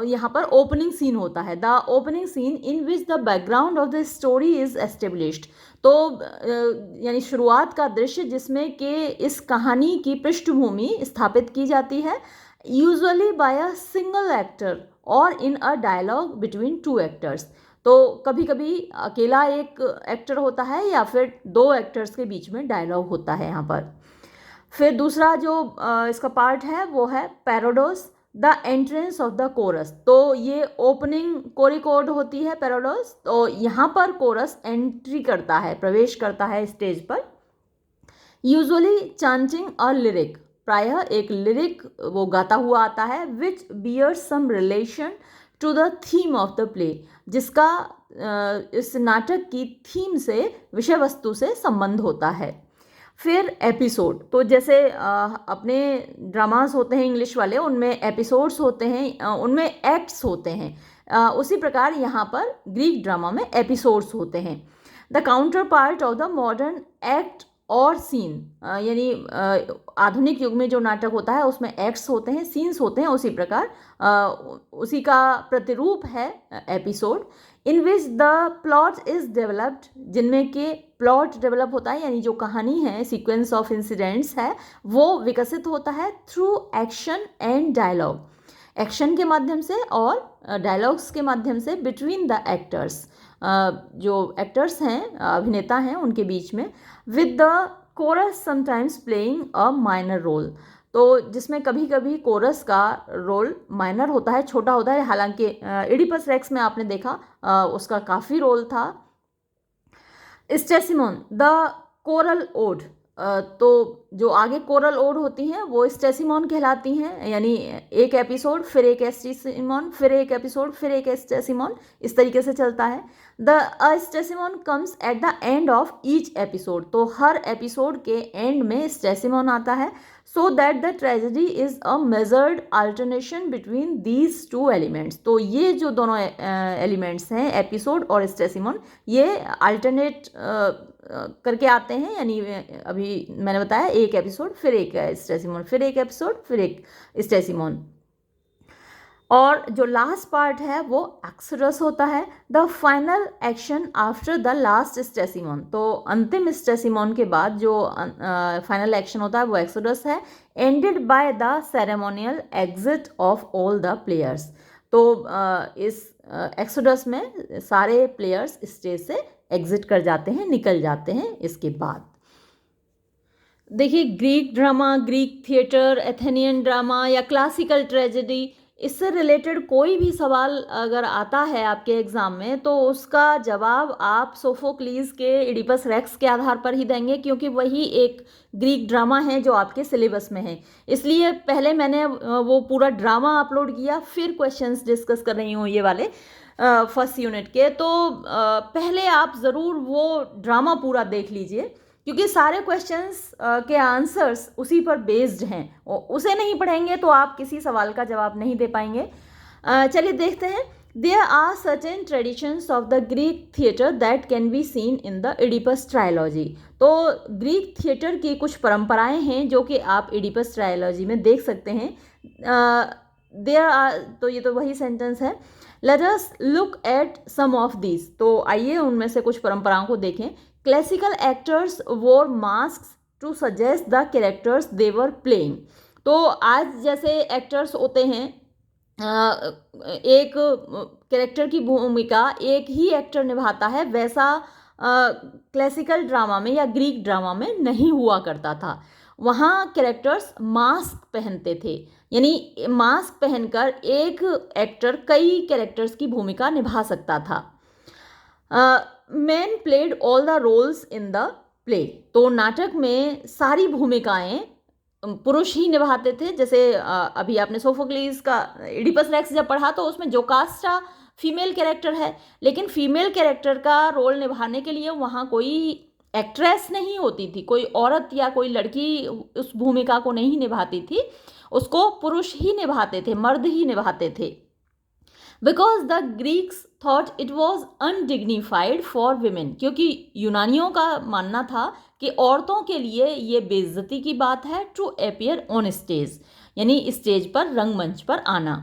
यहाँ पर ओपनिंग सीन होता है, the opening seen in which the background of the story is established. तो यानी शुरुआत का दृश्य जिसमें कि इस कहानी की पृष्ठभूमि स्थापित की जाती है। Usually by a single actor और in a dialogue between two actors. तो कभी कभी अकेला एक एक्टर होता है या फिर दो एक्टर्स के बीच में डायलॉग होता है यहाँ पर। फिर दूसरा जो इसका पार्ट है वो है parodos, the entrance of the chorus. तो ये ओपनिंग कोरिकोड होती है पैरोडोस, तो यहाँ पर कोरस एंट्री करता है, प्रवेश करता है स्टेज पर, यूजुअली चांटिंग अ लिरिक, प्रायः एक लिरिक वो गाता हुआ आता है, which bears some relation to the theme of the play, जिसका इस नाटक की थीम से, विषय वस्तु से संबंध होता है। फिर एपिसोड, तो जैसे अपने ड्रामास होते हैं इंग्लिश वाले, उनमें एपिसोड्स होते हैं, उनमें एक्ट्स होते हैं, उसी प्रकार यहाँ पर ग्रीक ड्रामा में एपिसोड्स होते हैं। The counter part of the modern act और सीन, यानी आधुनिक युग में जो नाटक होता है उसमें एक्ट्स होते हैं, सीन्स होते हैं, उसी प्रकार उसी का प्रतिरूप है episode. In which the plot is developed, जिनमें के प्लॉट डेवलप होता है, यानी जो कहानी है, सीक्वेंस ऑफ इंसिडेंट्स है, वो विकसित होता है through action and dialogue, action के माध्यम से और डायलॉग्स के माध्यम से, बिटवीन द एक्टर्स, जो एक्टर्स हैं, अभिनेता हैं, उनके बीच में, with the chorus sometimes playing a minor role. तो जिसमें कभी कभी कोरस का रोल माइनर होता है, छोटा होता है, हालांकि इडिपस रेक्स में आपने देखा उसका काफ़ी रोल था। स्टेसिमोन, द कोरल ओड, तो जो आगे कोरल ओड होती हैं वो स्टेसिमोन कहलाती हैं, यानी एक एपिसोड फिर एक स्टेसिमोन, फिर एक एपिसोड फिर एक स्टेसिमोन, इस तरीके से चलता है। The stasimon comes at the end of each episode, तो हर एपिसोड के एंड में स्टेसिमोन आता है, so that the tragedy is a measured alternation between these two elements. तो ये जो दोनों एलिमेंट्स हैं, एपिसोड और स्टेसिमोन, ये अल्टरनेट करके आते हैं, यानी अभी मैंने बताया एक एपिसोड फिर एक स्टेसिमोन, फिर एक एपिसोड फिर एक स्टेसिमोन। और जो लास्ट पार्ट है वो एक्सोडस होता है, the final action after the last stasimon. तो अंतिम स्टेसिमोन के बाद जो फाइनल एक्शन होता है वो एक्सोडस है, ended by the ceremonial exit of all the players. तो इस एक्सोडस में सारे प्लेयर्स स्टेज से एग्जिट कर जाते हैं, निकल जाते हैं इसके बाद। देखिए, Greek drama, Greek theatre, Athenian drama या क्लासिकल ट्रेजेडी, इससे रिलेटेड कोई भी सवाल अगर आता है आपके एग्ज़ाम में, तो उसका जवाब आप सोफोक्लीज के इडिपस रेक्स के आधार पर ही देंगे, क्योंकि वही एक ग्रीक ड्रामा है जो आपके सिलेबस में है। इसलिए पहले मैंने वो पूरा ड्रामा अपलोड किया, फिर क्वेश्चंस डिस्कस कर रही हूँ ये वाले फर्स्ट यूनिट के। तो पहले आप ज़रूर वो ड्रामा पूरा देख लीजिए, क्योंकि सारे क्वेश्चंस के आंसर्स उसी पर बेस्ड हैं। उसे नहीं पढ़ेंगे तो आप किसी सवाल का जवाब नहीं दे पाएंगे। चलिए देखते हैं। There are certain traditions of the Greek theatre that can be seen in the Oedipus trilogy. तो ग्रीक थिएटर की कुछ परंपराएं हैं जो कि आप इडिपस ट्रायलॉजी में देख सकते हैं। देयर आर, तो ये तो वही सेंटेंस है। Let us look at some of these. तो आइए उनमें से कुछ परंपराओं को देखें। Classical actors wore mask to suggest the characters they were playing. तो आज जैसे एक्टर्स होते हैं, एक कैरेक्टर की भूमिका एक ही एक्टर निभाता है, वैसा क्लासिकल ड्रामा में या ग्रीक ड्रामा में नहीं हुआ करता था। वहाँ कैरेक्टर्स मास्क पहनते थे, यानी मास्क पहनकर एक एक्टर कई कैरेक्टर्स की भूमिका निभा सकता था। Man played all the roles in the play. तो नाटक में सारी भूमिकाएं पुरुष ही निभाते थे। जैसे अभी आपने सोफोक्लीज का इडिपस रेक्स जब पढ़ा तो उसमें जोकास्टा फीमेल कैरेक्टर है, लेकिन फीमेल कैरेक्टर का रोल निभाने के लिए वहाँ कोई एक्ट्रेस नहीं होती थी, कोई औरत या कोई लड़की उस भूमिका को नहीं निभाती थी, उसको पुरुष ही निभाते थे, मर्द ही निभाते थे। Because the Greeks thought it was undignified for women, क्योंकि यूनानियों का मानना था कि औरतों के लिए ये बेइज्जती की बात है टू अपीयर ऑन स्टेज, यानी स्टेज पर, रंगमंच पर आना।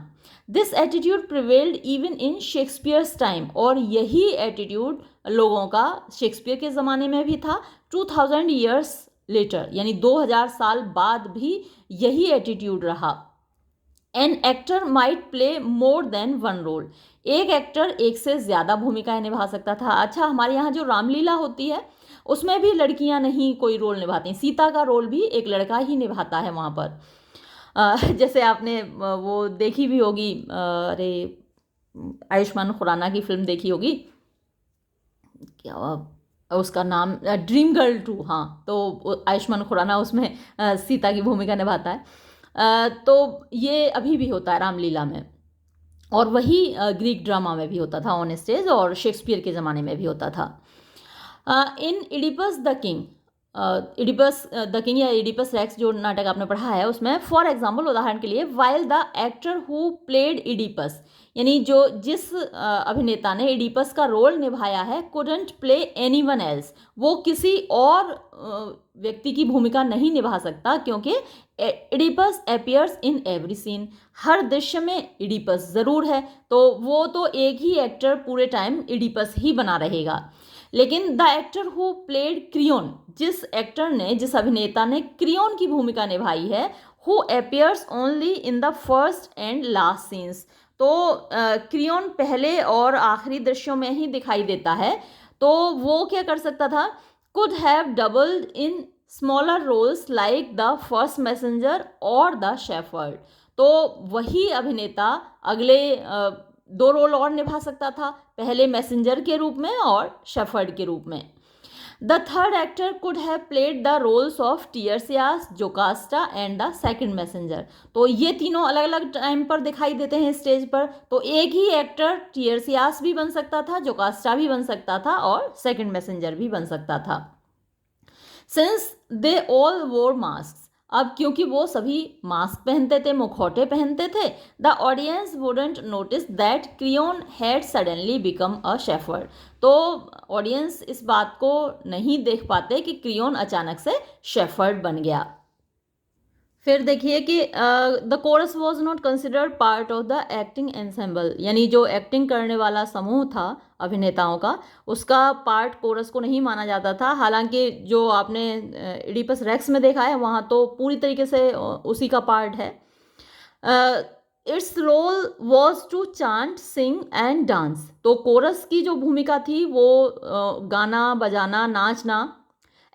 This attitude prevailed even in Shakespeare's time, और यही एटीट्यूड लोगों का शेक्सपियर के ज़माने में भी था। 2000 ईयर्स लेटर, यानी 2000 साल बाद भी यही एटीट्यूड रहा। An actor might play more than one role, एक एक्टर एक से ज़्यादा भूमिकाएं निभा सकता था। अच्छा, हमारे यहाँ जो रामलीला होती है उसमें भी लड़कियां नहीं कोई रोल निभाती, सीता का रोल भी एक लड़का ही निभाता है वहाँ पर। जैसे आपने वो देखी भी होगी, अरे आयुष्मान खुराना की फिल्म देखी होगी, क्या उसका नाम, ड्रीम गर्ल 2, हाँ, तो आयुष्मान खुराना उसमें सीता की भूमिका निभाता है। तो ये अभी भी होता है रामलीला में, और वही ग्रीक ड्रामा में भी होता था ऑन स्टेज, और शेक्सपियर के ज़माने में भी होता था। In Oedipus the King, Oedipus the King या इडिपस रेक्स जो नाटक आपने पढ़ा है उसमें, फॉर एग्जाम्पल, उदाहरण के लिए, while the actor who played Oedipus, यानी जिस अभिनेता ने इडिपस का रोल निभाया है, कुडंट प्ले एनीवन एल्स, वो किसी और व्यक्ति की भूमिका नहीं निभा सकता, क्योंकि Oedipus appears in every scene, हर दृश्य में इडिपस ज़रूर है, तो वो तो एक ही एक्टर पूरे टाइम इडिपस ही बना रहेगा। लेकिन the actor who played Creon, जिस अभिनेता ने क्रियोन की भूमिका निभाई है, who appears only in the first and last scenes, तो क्रियोन पहले और आखिरी दृश्यों में ही दिखाई देता है, तो वो क्या कर सकता था, could have doubled in smaller roles like the first messenger और द शेफर्ड, तो वही अभिनेता अगले 2 रोल और निभा सकता था, पहले मैसेंजर के रूप में और शेफर्ड के रूप में। The third actor could have played the roles of Tiresias, Jocasta and the second messenger, तो ये तीनों अलग अलग टाइम पर दिखाई देते हैं स्टेज पर, तो एक ही एक्टर टियर्सियास भी बन सकता था, जोकास्टा भी बन सकता था, और सेकंड मैसेंजर भी बन सकता था। सिंस दे ऑल वोर मास्क, अब क्योंकि वो सभी मास्क पहनते थे, मुखौटे पहनते थे, the audience wouldn't notice that crayon had suddenly become a shepherd, तो ऑडियंस इस बात को नहीं देख पाते कि क्रियोन अचानक से शेफर्ड बन गया। फिर देखिए कि the chorus was not considered part of the acting ensemble, यानी जो एक्टिंग करने वाला समूह था अभिनेताओं का, उसका पार्ट कोरस को नहीं माना जाता था। हालांकि जो आपने इडिपस रेक्स में देखा है वहाँ तो पूरी तरीके से उसी का पार्ट है। Its role was to chant, sing and dance, तो कोरस की जो भूमिका थी वो गाना बजाना, नाचना,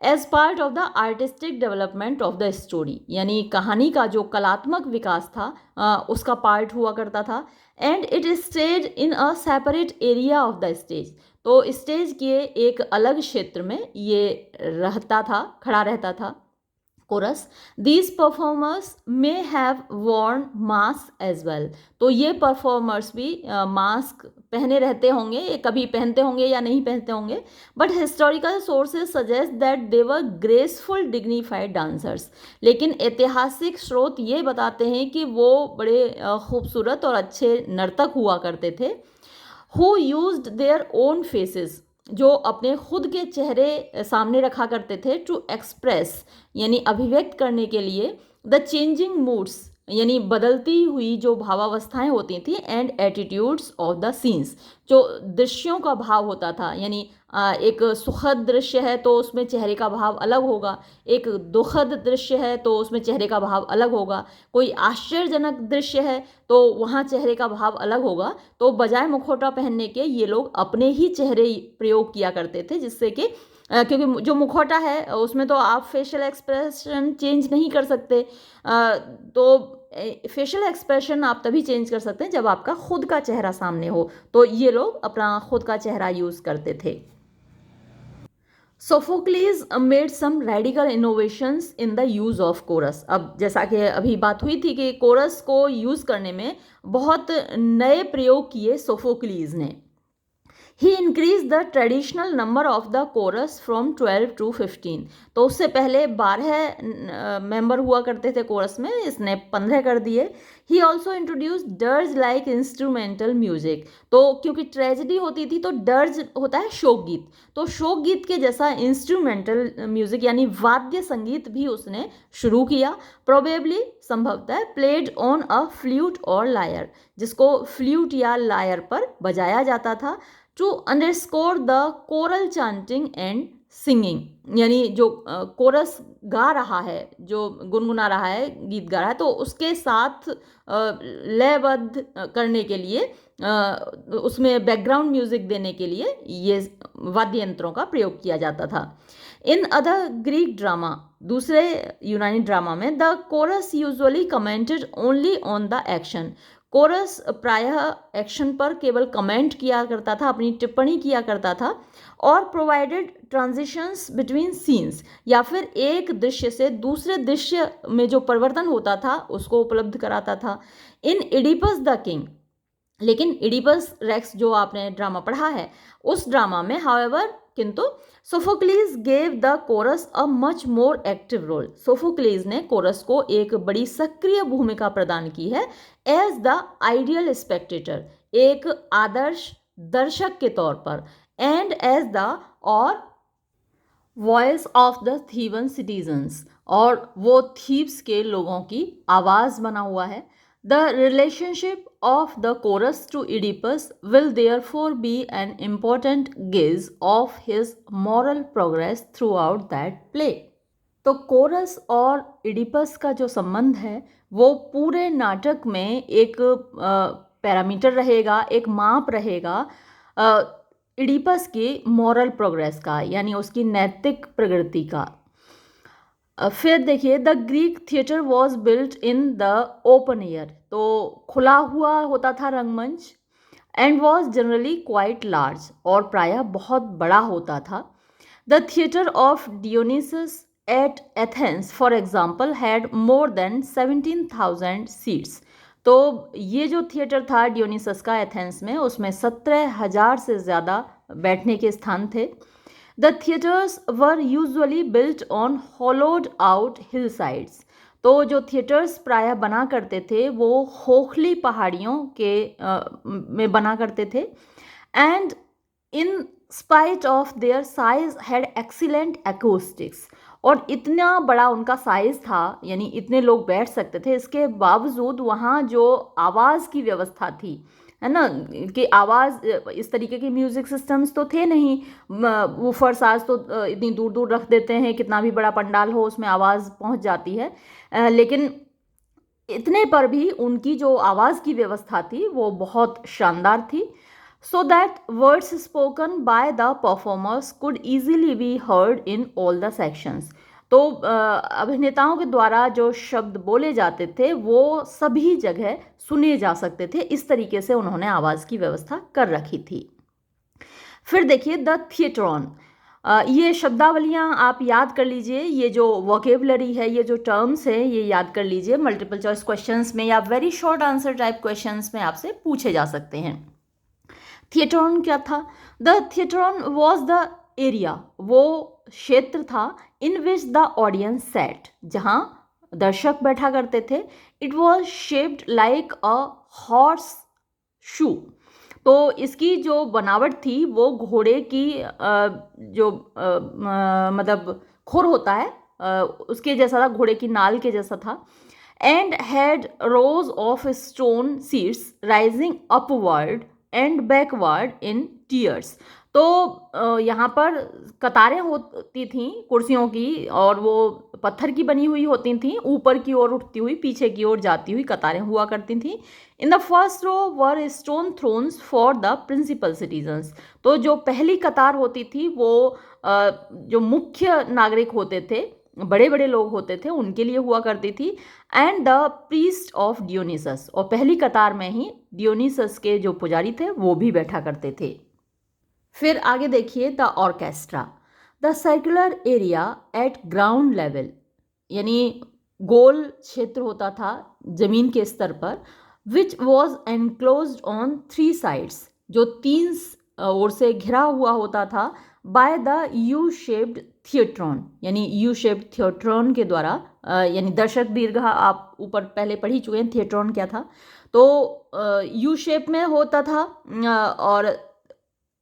as part of the artistic development of the story, यानी कहानी का जो कलात्मक विकास था उसका पार्ट हुआ करता था। And it stayed in a separate area of the stage, तो स्टेज के एक अलग क्षेत्र में ये रहता था, खड़ा रहता था chorus. These performers may have worn mask as well, तो ये परफॉर्मर्स भी मास्क पहने रहते होंगे, कभी पहनते होंगे या नहीं पहनते होंगे, but historical sources suggest that they were graceful dignified dancers, लेकिन ऐतिहासिक स्रोत ये बताते हैं कि वो बड़े खूबसूरत और अच्छे नर्तक हुआ करते थे। Who used their own faces, जो अपने खुद के चेहरे सामने रखा करते थे, टू एक्सप्रेस, यानी अभिव्यक्त करने के लिए, द चेंजिंग मूड्स, यानी बदलती हुई जो भावावस्थाएं होती थी, and attitudes of the scenes, जो दृश्यों का भाव होता था, यानी एक सुखद दृश्य है तो उसमें चेहरे का भाव अलग होगा, एक दुखद दृश्य है तो उसमें चेहरे का भाव अलग होगा, कोई आश्चर्यजनक दृश्य है तो वहाँ चेहरे का भाव अलग होगा, तो बजाय मुखौटा पहनने के ये लोग अपने ही चेहरे प्रयोग किया करते थे, जिससे कि क्योंकि जो मुखौटा है उसमें तो आप फेशियल एक्सप्रेशन चेंज नहीं कर सकते, तो फेशियल एक्सप्रेशन आप तभी चेंज कर सकते हैं जब आपका खुद का चेहरा सामने हो, तो ये लोग अपना खुद का चेहरा यूज़ करते थे। Sophocles made some radical innovations in the use of chorus, अब जैसा कि अभी बात हुई थी कि कोरस को यूज़ करने में बहुत नए प्रयोग किए सोफोक्लीज ने। He increase the traditional number of the chorus from 12 to 15, तो उससे पहले 12 मेंबर हुआ करते थे कोरस में, इसने 15 कर दिए। He also introduce dirge like instrumental music, तो क्योंकि ट्रेजेडी होती थी तो डर्ज होता है शोक गीत, तो शोक गीत के जैसा इंस्ट्रूमेंटल म्यूजिक यानी वाद्य संगीत भी उसने शुरू किया। प्रोबेबली, संभवतः, प्लेड ऑन अ फ्लूट और लायर, जिसको फ्लूट या लायर पर बजाया जाता था, to underscore the choral chanting and singing, यानी जो कोरस गा रहा है, जो गुनगुना रहा है, गीत गा रहा है, तो उसके साथ लयबद्ध करने के लिए, उसमें बैकग्राउंड म्यूजिक देने के लिए ये वाद्य यंत्रों का प्रयोग किया जाता था। इन अदर ग्रीक ड्रामा, दूसरे यूनानी ड्रामा में, the chorus usually commented only on the action. Chorus प्रायः एक्शन पर केवल कमेंट किया करता था, अपनी टिप्पणी किया करता था, और प्रोवाइडेड ट्रांजिशंस बिटवीन सीन्स, या फिर एक दृश्य से दूसरे दृश्य में जो परिवर्तन होता था उसको उपलब्ध कराता था। इन इडिपस द किंग, लेकिन इडिपस रेक्स जो आपने ड्रामा पढ़ा है, उस ड्रामा में हाउएवर, किंतु Sophocles gave the chorus a much more active role. Sophocles ने कोरस को एक बड़ी सक्रिय भूमिका प्रदान की है, एज द आइडियल स्पेक्टेटर, एक आदर्श दर्शक के तौर पर, एंड एज द और वॉइस ऑफ द थीवन सिटीजन्स, और वो थीव्स के लोगों की आवाज़ बना हुआ है। The relationship of the chorus to Oedipus will therefore be an important gauge of his moral progress throughout that play. तो कोरस और इडिपस का जो संबंध है वो पूरे नाटक में एक पैरामीटर रहेगा, एक माप रहेगा इडिपस की मॉरल प्रोग्रेस का, यानी उसकी नैतिक प्रगति का। फिर देखिए, the Greek theatre was built in the open air, तो खुला हुआ होता था रंगमंच, and was generally quite large, और प्रायः बहुत बड़ा होता था। The theatre of Dionysus at Athens for example had more than 17,000 seats. तो ये जो थिएटर था डियोनिसस का एथेंस में, उसमें 17,000 से ज़्यादा बैठने के स्थान थे। The theatres were usually built on hollowed out hillsides. तो जो थिएटर्स प्रायः बना करते थे वो खोखली पहाड़ियों के में बना करते थे, and in spite of their size had excellent acoustics, और इतना बड़ा उनका साइज था, यानी इतने लोग बैठ सकते थे, इसके बावजूद वहाँ जो आवाज़ की व्यवस्था थी, है ना, कि आवाज़, इस तरीके के म्यूज़िक सिस्टम्स तो थे नहीं, वूफर साज तो इतनी दूर दूर रख देते हैं, कितना भी बड़ा पंडाल हो उसमें आवाज़ पहुंच जाती है, लेकिन इतने पर भी उनकी जो आवाज़ की व्यवस्था थी वो बहुत शानदार थी, so that words spoken by the performers could easily be heard in all the sections. तो अभिनेताओं के द्वारा जो शब्द बोले जाते थे वो सभी जगह सुने जा सकते थे, इस तरीके से उन्होंने आवाज़ की व्यवस्था कर रखी थी। फिर देखिए, द थिएट्रॉन, ये शब्दावलियाँ आप याद कर लीजिए, ये जो वोकेबलरी है, ये जो टर्म्स हैं, ये याद कर लीजिए, मल्टीपल चॉइस क्वेश्चंस में या very short answer type questions में आपसे पूछे जा सकते हैं। थिएट्रॉन क्या था? द थिएट्रॉन वॉज द एरिया, वो क्षेत्र था, इन विच द ऑडियंस सेट, जहाँ दर्शक बैठा करते थे। It was shaped like a horse shoe, तो इसकी जो बनावट थी वो घोड़े की जो मतलब खुर होता है उसके जैसा था, घोड़े की नाल के जैसा था। And had rose of stone seats rising upward and backward in tears, तो यहाँ पर कतारें होती थीं कुर्सियों की, और वो पत्थर की बनी हुई होती थीं, ऊपर की ओर उठती हुई, पीछे की ओर जाती हुई कतारें हुआ करती थीं। In the first row were stone thrones for the principal citizens, तो जो पहली कतार होती थी वो जो मुख्य नागरिक होते थे, बड़े बड़े लोग होते थे, उनके लिए हुआ करती थी। एंड द प्रीस्ट ऑफ डियोनिसस, और पहली कतार में ही डियोनिसस के जो पुजारी थे वो भी बैठा करते थे। फिर आगे देखिए, the orchestra, the circular area at ground level, यानी गोल क्षेत्र होता था जमीन के स्तर पर, which was enclosed on 3 sides, जो 3 ओर से घिरा हुआ होता था, बाय द यू शेप्ड थिएट्रॉन, यानी यू शेप्ड थिएट्रॉन के द्वारा, यानी दर्शक दीर्घ आप ऊपर पहले पढ़ ही चुके हैं थिएट्रॉन क्या था, तो यू शेप में होता था और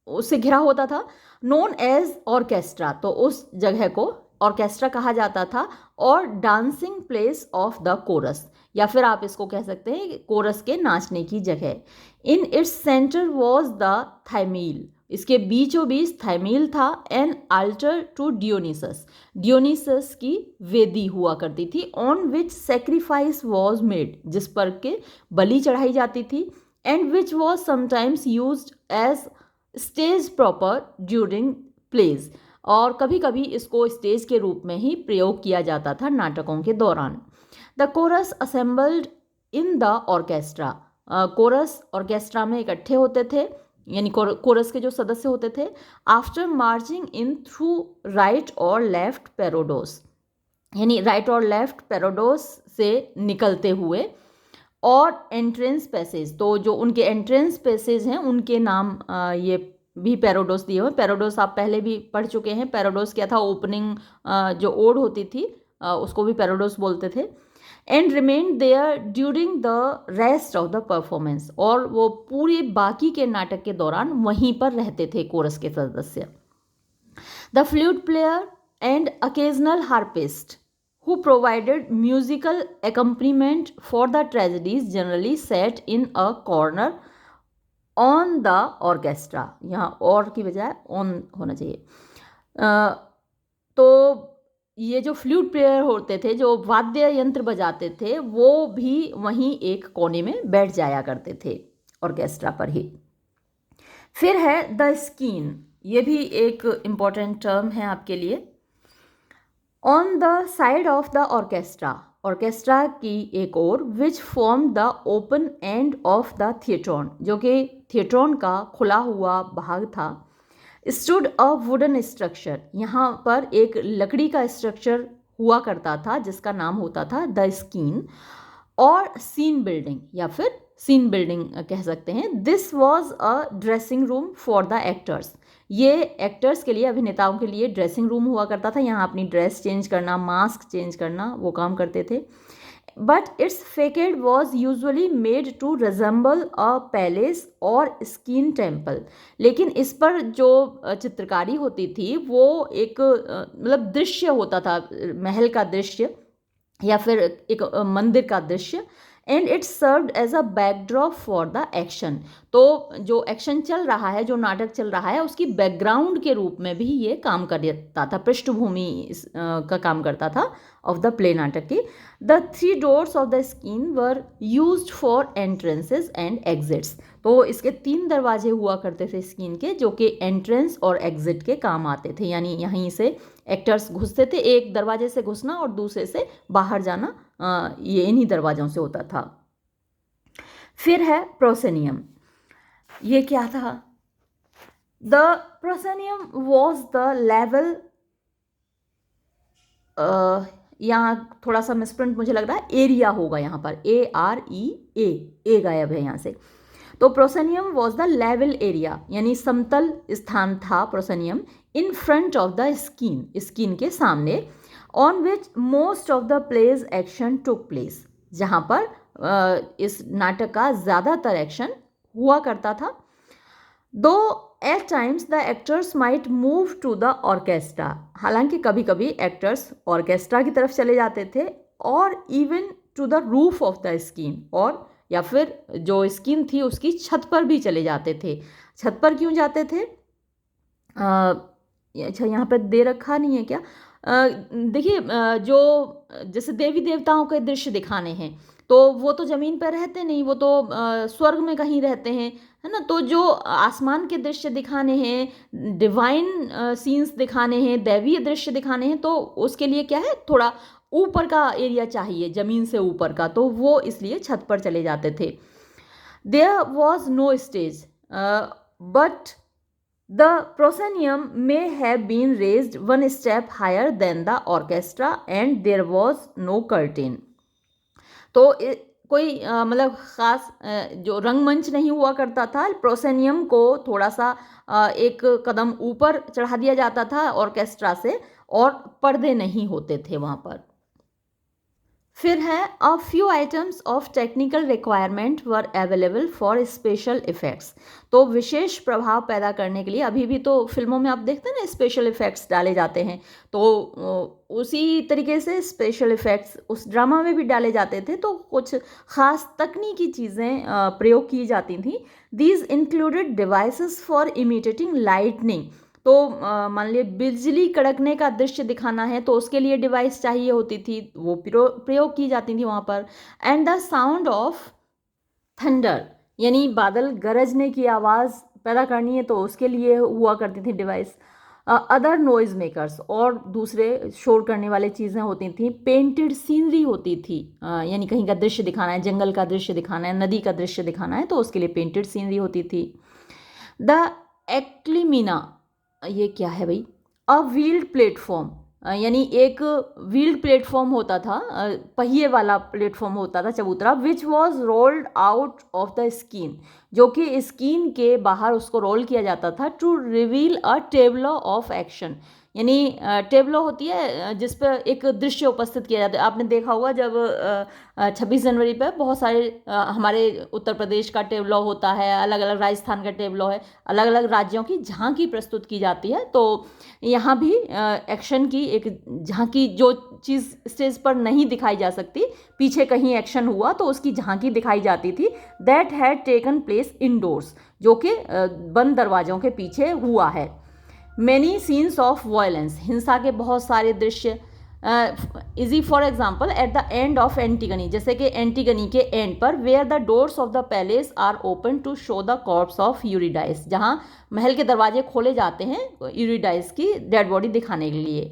उससे घिरा होता था, नोन एज ऑर्केस्ट्रा, तो उस जगह को ऑर्केस्ट्रा कहा जाता था और dancing place of the coarse, या फिर आप इसको कह सकते हैं कोरस के नाचने की जगह। In its centre was the thymele, इसके बीचों बीच थाइमील था। An altar to Dionysus, Dionysus की वेदी हुआ करती थी। On which sacrifice was made, जिस पर के बलि चढ़ाई जाती थी। And which was sometimes used as stage proper during plays, और कभी कभी इसको स्टेज के रूप में ही प्रयोग किया जाता था नाटकों के दौरान। The chorus assembled in the orchestra, chorus orchestra में इकट्ठे होते थे, यानी कोरस के जो सदस्य होते थे। After marching in through right और लेफ्ट पैरोडोस, यानी राइट और लेफ्ट पैरोडोस से निकलते हुए, और एंट्रेंस पैसेज, तो जो उनके एंट्रेंस पैसेज हैं उनके नाम ये भी पैरोडोस दिए हुए। पैरोडोस आप पहले भी पढ़ चुके हैं। पैरोडोस क्या था, ओपनिंग जो ओड होती थी उसको भी पैरोडोस बोलते थे। And remain there during the rest of the performance, और वो पूरे बाकी के नाटक के दौरान वहीं पर रहते थे कोरस के सदस्य। The flute player and occasional harpist who provided musical accompaniment for the tragedies generally sat in a corner on the orchestra, यहाँ और की बजाय on होना चाहिए। तो ये जो फ्लूट प्लेयर होते थे, जो वाद्य यंत्र बजाते थे, वो भी वहीं एक कोने में बैठ जाया करते थे ऑर्केस्ट्रा पर ही। फिर है द स्कीन, ये भी एक इम्पॉर्टेंट टर्म है आपके लिए। On the side of the orchestra, orchestra की एक ओर, which form the open end of the theatron, जो कि थिएट्रॉन का खुला हुआ भाग था। स्टूड अ वुडन स्ट्रक्चर, यहाँ पर एक लकड़ी का स्ट्रक्चर हुआ करता था जिसका नाम होता था द स्कीन, और सीन बिल्डिंग, या फिर सीन बिल्डिंग कह सकते हैं। This was a dressing room for the actors, ये एक्टर्स के लिए, अभिनेताओं के लिए ड्रेसिंग रूम हुआ करता था। यहाँ अपनी ड्रेस चेंज करना, मास्क चेंज करना, वो काम करते थे। But its facade was usually made to resemble a palace or scene temple, लेकिन इस पर जो चित्रकारी होती थी वो एक मतलब दृश्य होता था, महल का दृश्य या फिर एक मंदिर का दृश्य। And it served as a backdrop for the action, तो जो एक्शन चल रहा है, जो नाटक चल रहा है, उसकी बैकग्राउंड के रूप में भी ये काम करता था, पृष्ठभूमि का काम करता था ऑफ द प्ले, नाटक की। The 3 doors of the skin were used for entrances and exits, तो इसके 3 दरवाजे हुआ करते थे स्कीन के, जो कि एंट्रेंस और एग्जिट के काम आते थे, यानी यहीं से एक्टर्स घुसते थे, एक दरवाजे से घुसना और दूसरे से बाहर जाना, ये इन्हीं दरवाजों से होता था। फिर है प्रोसेनियम, ये क्या था? The proscenium was the level, यहाँ थोड़ा सा मिसप्रिंट मुझे लग रहा है, एरिया होगा यहाँ पर, AREA, गायब है यहाँ से। तो proscenium was the level area, यानी समतल स्थान था proscenium, in front of the skene, skene के सामने, on which most of the play's action took place, जहाँ पर इस नाटक का ज़्यादातर एक्शन हुआ करता था। Though at times the actors might move to the orchestra, हालांकि कभी कभी एक्टर्स ऑर्केस्ट्रा की तरफ चले जाते थे, और even to the roof of the skene, और या फिर जो स्कीन थी उसकी छत पर भी चले जाते थे। छत पर क्यों जाते थे? अच्छा, यहाँ पर दे रखा नहीं है क्या? देखिए, जो जैसे देवी देवताओं के दृश्य दिखाने हैं, तो वो तो ज़मीन पर रहते नहीं, वो तो स्वर्ग में कहीं रहते हैं, है ना। तो जो आसमान के दृश्य दिखाने हैं, डिवाइन सीन्स दिखाने हैं, दैवीय दृश्य दिखाने हैं, तो उसके लिए क्या है, थोड़ा ऊपर का एरिया चाहिए, ज़मीन से ऊपर का, तो वो इसलिए छत पर चले जाते थे। There was no stage but the proscenium may have been raised 1 step higher than the orchestra and there was no curtain. तो कोई मतलब ख़ास जो रंगमंच नहीं हुआ करता था, प्रोसेनियम को थोड़ा सा एक कदम ऊपर चढ़ा दिया जाता था ऑर्केस्ट्रा से, और पर्दे नहीं होते थे वहाँ पर। फिर है a few items of technical requirement were available for special effects. तो विशेष प्रभाव पैदा करने के लिए अभी भी तो फिल्मों में आप देखते हैं ना स्पेशल इफ़ेक्ट्स डाले जाते हैं, तो उसी तरीके से स्पेशल इफ़ेक्ट्स उस ड्रामा में भी डाले जाते थे, तो कुछ ख़ास तकनीकी चीज़ें प्रयोग की जाती थी। These included devices for imitating lightning. तो मान लीजिए बिजली कड़कने का दृश्य दिखाना है तो उसके लिए डिवाइस चाहिए होती थी, वो प्रयोग की जाती थी वहाँ पर। And the sound of thunder, यानी बादल गरजने की आवाज़ पैदा करनी है तो उसके लिए हुआ करती थी डिवाइस। अदर नॉइज मेकर्स, और दूसरे शोर करने वाले चीज़ें होती थी। पेंटेड सीनरी होती थी, यानी कहीं का दृश्य दिखाना है, जंगल का दृश्य दिखाना है, नदी का दृश्य दिखाना है तो उसके लिए पेंटेड सीनरी होती थी। द एक्लिमिना, ये क्या है भाई? अ व्हील्ड प्लेटफॉर्म, यानी एक व्हील्ड प्लेटफॉर्म होता था, पहिए वाला प्लेटफॉर्म होता था चबूतरा, which was rolled out of the skin, जो कि स्कीन के बाहर उसको रोल किया जाता था, to reveal a tableau of action. यानी टेबलो होती है जिस पर एक दृश्य उपस्थित किया जाता है। आपने देखा होगा जब 26 जनवरी पर बहुत सारे हमारे उत्तर प्रदेश का टेबलो होता है, अलग अलग राजस्थान का टेबलो है, अलग अलग राज्यों की झांकी प्रस्तुत की जाती है। तो यहाँ भी एक्शन की एक झांकी, जो चीज़ स्टेज पर नहीं दिखाई जा सकती, पीछे कहीं एक्शन हुआ तो उसकी झांकी दिखाई जाती थी। That had taken place indoors, जो कि बंद दरवाजों के पीछे हुआ है। मैनी सीन्स ऑफ वायलेंस, हिंसा के बहुत सारे दृश्य। As for example at the end of Antigone, जैसे कि एंटीगनी के एंड पर, where the doors of the palace are open to show the corpse of Eurydice, जहाँ महल के दरवाजे खोले जाते हैं यूरिडाइस की डेड बॉडी दिखाने के लिए।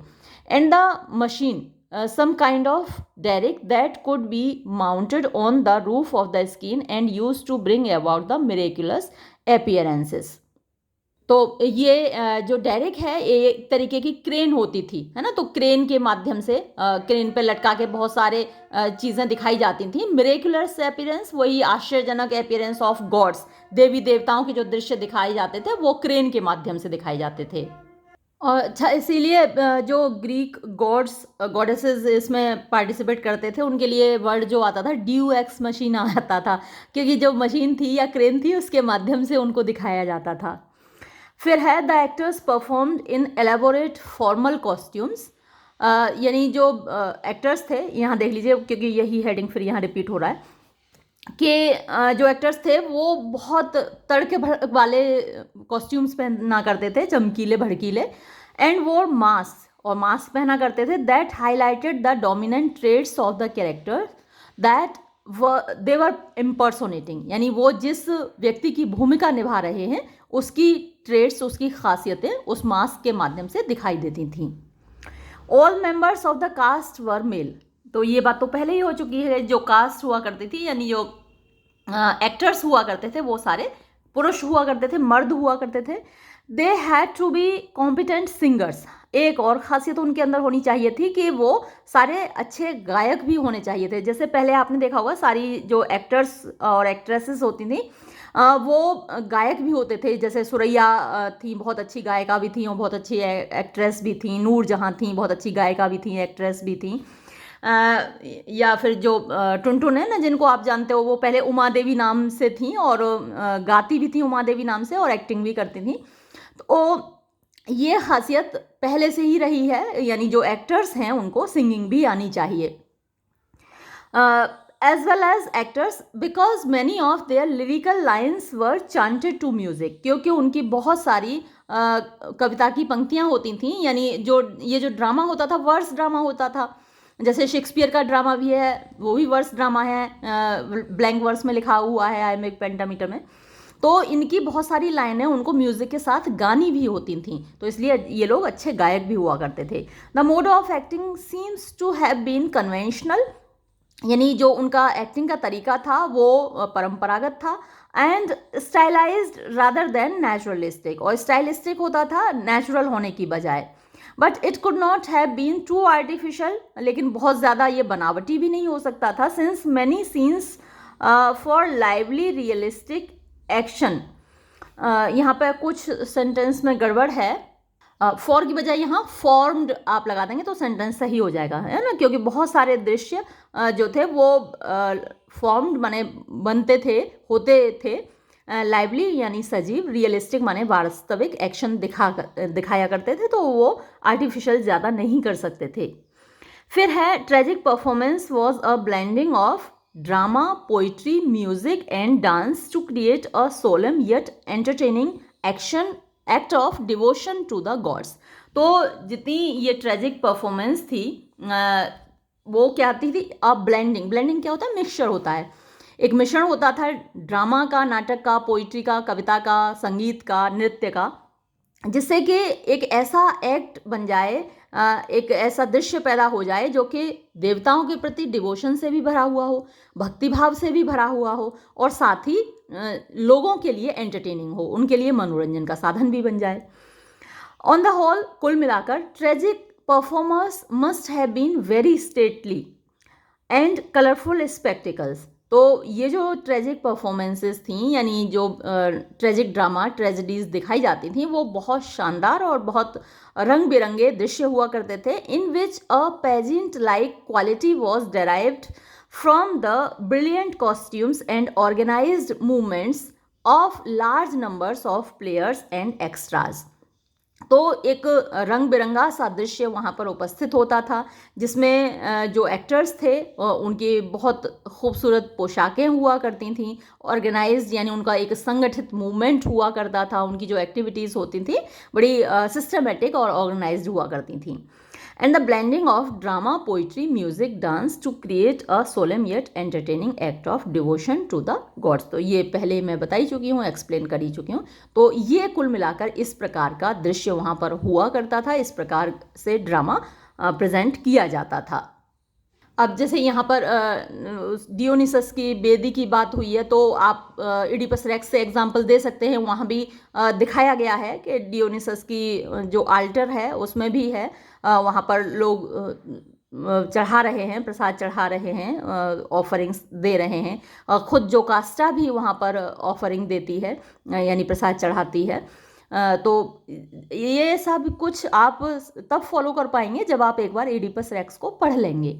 And the machine, some kind of derrick that could be mounted on the roof of the skin and used to bring about the miraculous appearances। तो ये जो डेरिक है ये एक तरीके की क्रेन होती थी, है ना, तो क्रेन के माध्यम से क्रेन पे लटका के बहुत सारे चीज़ें दिखाई जाती थी। मिरेकुलस अपीयरेंस, वही आश्चर्यजनक अपीयरेंस ऑफ गॉड्स, देवी देवताओं के जो दृश्य दिखाए जाते थे वो क्रेन के माध्यम से दिखाए जाते थे। और अच्छा, इसीलिए जो ग्रीक गॉड्स गॉडेसेस इसमें पार्टिसिपेट करते थे उनके लिए वर्ड जो आता था ड्यू एक्स मशीन आता था, क्योंकि जो मशीन थी या क्रेन थी उसके माध्यम से उनको दिखाया जाता था। फिर है the actors performed in elaborate formal costumes, यानी जो एक्टर्स थे, यहाँ देख लीजिए क्योंकि यही हेडिंग फिर यहाँ रिपीट हो रहा है कि जो एक्टर्स थे वो बहुत तड़के वाले कॉस्ट्यूम्स पहना करते थे, चमकीले भड़कीले, एंड वोर मास्क, और मास्क पहना करते थे, that highlighted the dominant traits of the character that they were impersonating, यानी वो जिस व्यक्ति की भूमिका निभा रहे हैं उसकी ट्रेड्स, उसकी खासियतें उस मास्क के माध्यम से दिखाई देती थीं। All members of the cast were male, तो ये बात तो पहले ही हो चुकी है, जो कास्ट हुआ करती थी यानी जो एक्टर्स हुआ करते थे वो सारे पुरुष हुआ करते थे, मर्द हुआ करते थे। They had to be competent singers, एक और खासियत उनके अंदर होनी चाहिए थी कि वो सारे अच्छे गायक भी होने चाहिए थे। जैसे पहले आपने देखा होगा सारी जो एक्टर्स और एक्ट्रेसेस होती थी वो गायक भी होते थे, जैसे सुरैया थी, बहुत अच्छी गायिका भी थी और बहुत अच्छी एक्ट्रेस भी थी, नूर जहाँ थी बहुत अच्छी गायिका भी थी, एक्ट्रेस भी थी। या फिर जो टुनटुन है ना, जिनको आप जानते हो, वो पहले उमा देवी नाम से थी और गाती भी थी उमा देवी नाम से और एक्टिंग भी करती थी। तो ये खासियत पहले से ही रही है, यानी जो एक्टर्स हैं उनको सिंगिंग भी आनी चाहिए। As well as actors, because many of their lyrical lines were chanted to music, क्योंकि उनकी बहुत सारी कविता की पंक्तियाँ होती थीं, यानी ये जो ड्रामा होता था वर्स ड्रामा होता था। जैसे शेक्सपियर का ड्रामा भी है, वो भी वर्स ड्रामा है, ब्लैंक वर्स में लिखा हुआ है आइमिक पेंटामीटर में। तो इनकी बहुत सारी लाइनें उनको म्यूज़िक के साथ गानी भी होती थीं, तो इसलिए ये लोग अच्छे गायक भी हुआ करते थे। The mode of acting seems to have been conventional, यानी जो उनका एक्टिंग का तरीका था वो परंपरागत था, and stylized rather than naturalistic, और स्टाइलिस्टिक होता था नेचुरल होने की बजाय। But it could not have been too artificial, लेकिन बहुत ज़्यादा ये बनावटी भी नहीं हो सकता था, since many scenes for lively realistic action. यहाँ पर कुछ सेंटेंस में गड़बड़ है, फॉर की बजाय यहाँ फॉर्म्ड आप लगा देंगे तो सेंटेंस सही हो जाएगा, है ना, क्योंकि बहुत सारे दृश्य जो थे वो फॉर्म्ड माने बनते थे, होते थे। लाइवली यानी सजीव, रियलिस्टिक माने वास्तविक एक्शन दिखाया करते थे, तो वो आर्टिफिशियल ज़्यादा नहीं कर सकते थे। फिर है tragic performance was a blending of drama, poetry, music and dance to create a solemn yet entertaining action act of devotion to the gods. तो जितनी ये ट्रेजिक परफॉर्मेंस थी वो क्या थी अब ब्लेंडिंग, ब्लेंडिंग क्या होता है, मिक्सचर होता है, एक मिश्रण होता था ड्रामा का, नाटक का, पोइट्री का, कविता का, संगीत का, नृत्य का, जिससे कि एक ऐसा एक्ट बन जाए, एक ऐसा दृश्य पैदा हो जाए जो कि देवताओं के प्रति डिवोशन से भी भरा हुआ हो, भक्तिभाव से भी भरा हुआ हो, और साथ ही लोगों के लिए एंटरटेनिंग हो, उनके लिए मनोरंजन का साधन भी बन जाए। ऑन द होल, कुल मिलाकर tragic performers must have been very stately and colourful spectacles. तो ये जो ट्रेजिक परफॉर्मेंसेस थी, यानी जो ट्रेजिक ड्रामा, ट्रेजेडीज दिखाई जाती थी, वो बहुत शानदार और बहुत रंग बिरंगे दृश्य हुआ करते थे, in which a pageant like quality was derived from the brilliant costumes and organised movements of large numbers of players and extras. तो एक रंग बिरंगा सा दृश्य वहाँ पर उपस्थित होता था, जिसमें जो एक्टर्स थे उनकी बहुत खूबसूरत पोशाकें हुआ करती थीं, ऑर्गेनाइज्ड यानी उनका एक संगठित मूवमेंट हुआ करता था, उनकी जो एक्टिविटीज़ होती थी बड़ी सिस्टमेटिक और ऑर्गेनाइज्ड हुआ करती थीं। And the blending of drama, poetry, music, dance to create a solemn yet entertaining act of devotion to the gods. तो ये पहले मैं बताई चुकी हूँ, एक्सप्लेन कर ही चुकी हूँ। तो ये कुल मिलाकर इस प्रकार का दृश्य वहाँ पर हुआ करता था, इस प्रकार से ड्रामा प्रेजेंट किया जाता था। अब जैसे यहाँ पर डियोनिसस की बेदी की बात हुई है, तो आप इडिपस रेक्स से एग्जाम्पल दे सकते हैं। वहाँ भी दिखाया गया है कि डियोनिसस की जो आल्टर है उसमें भी है, वहाँ पर लोग चढ़ा रहे हैं, प्रसाद चढ़ा रहे हैं, ऑफरिंग्स दे रहे हैं। खुद जो कास्टा भी वहाँ पर ऑफरिंग देती है, यानी प्रसाद चढ़ाती है। तो ये सब कुछ आप तब फॉलो कर पाएंगे जब आप एक बार इडिपस रेक्स को पढ़ लेंगे।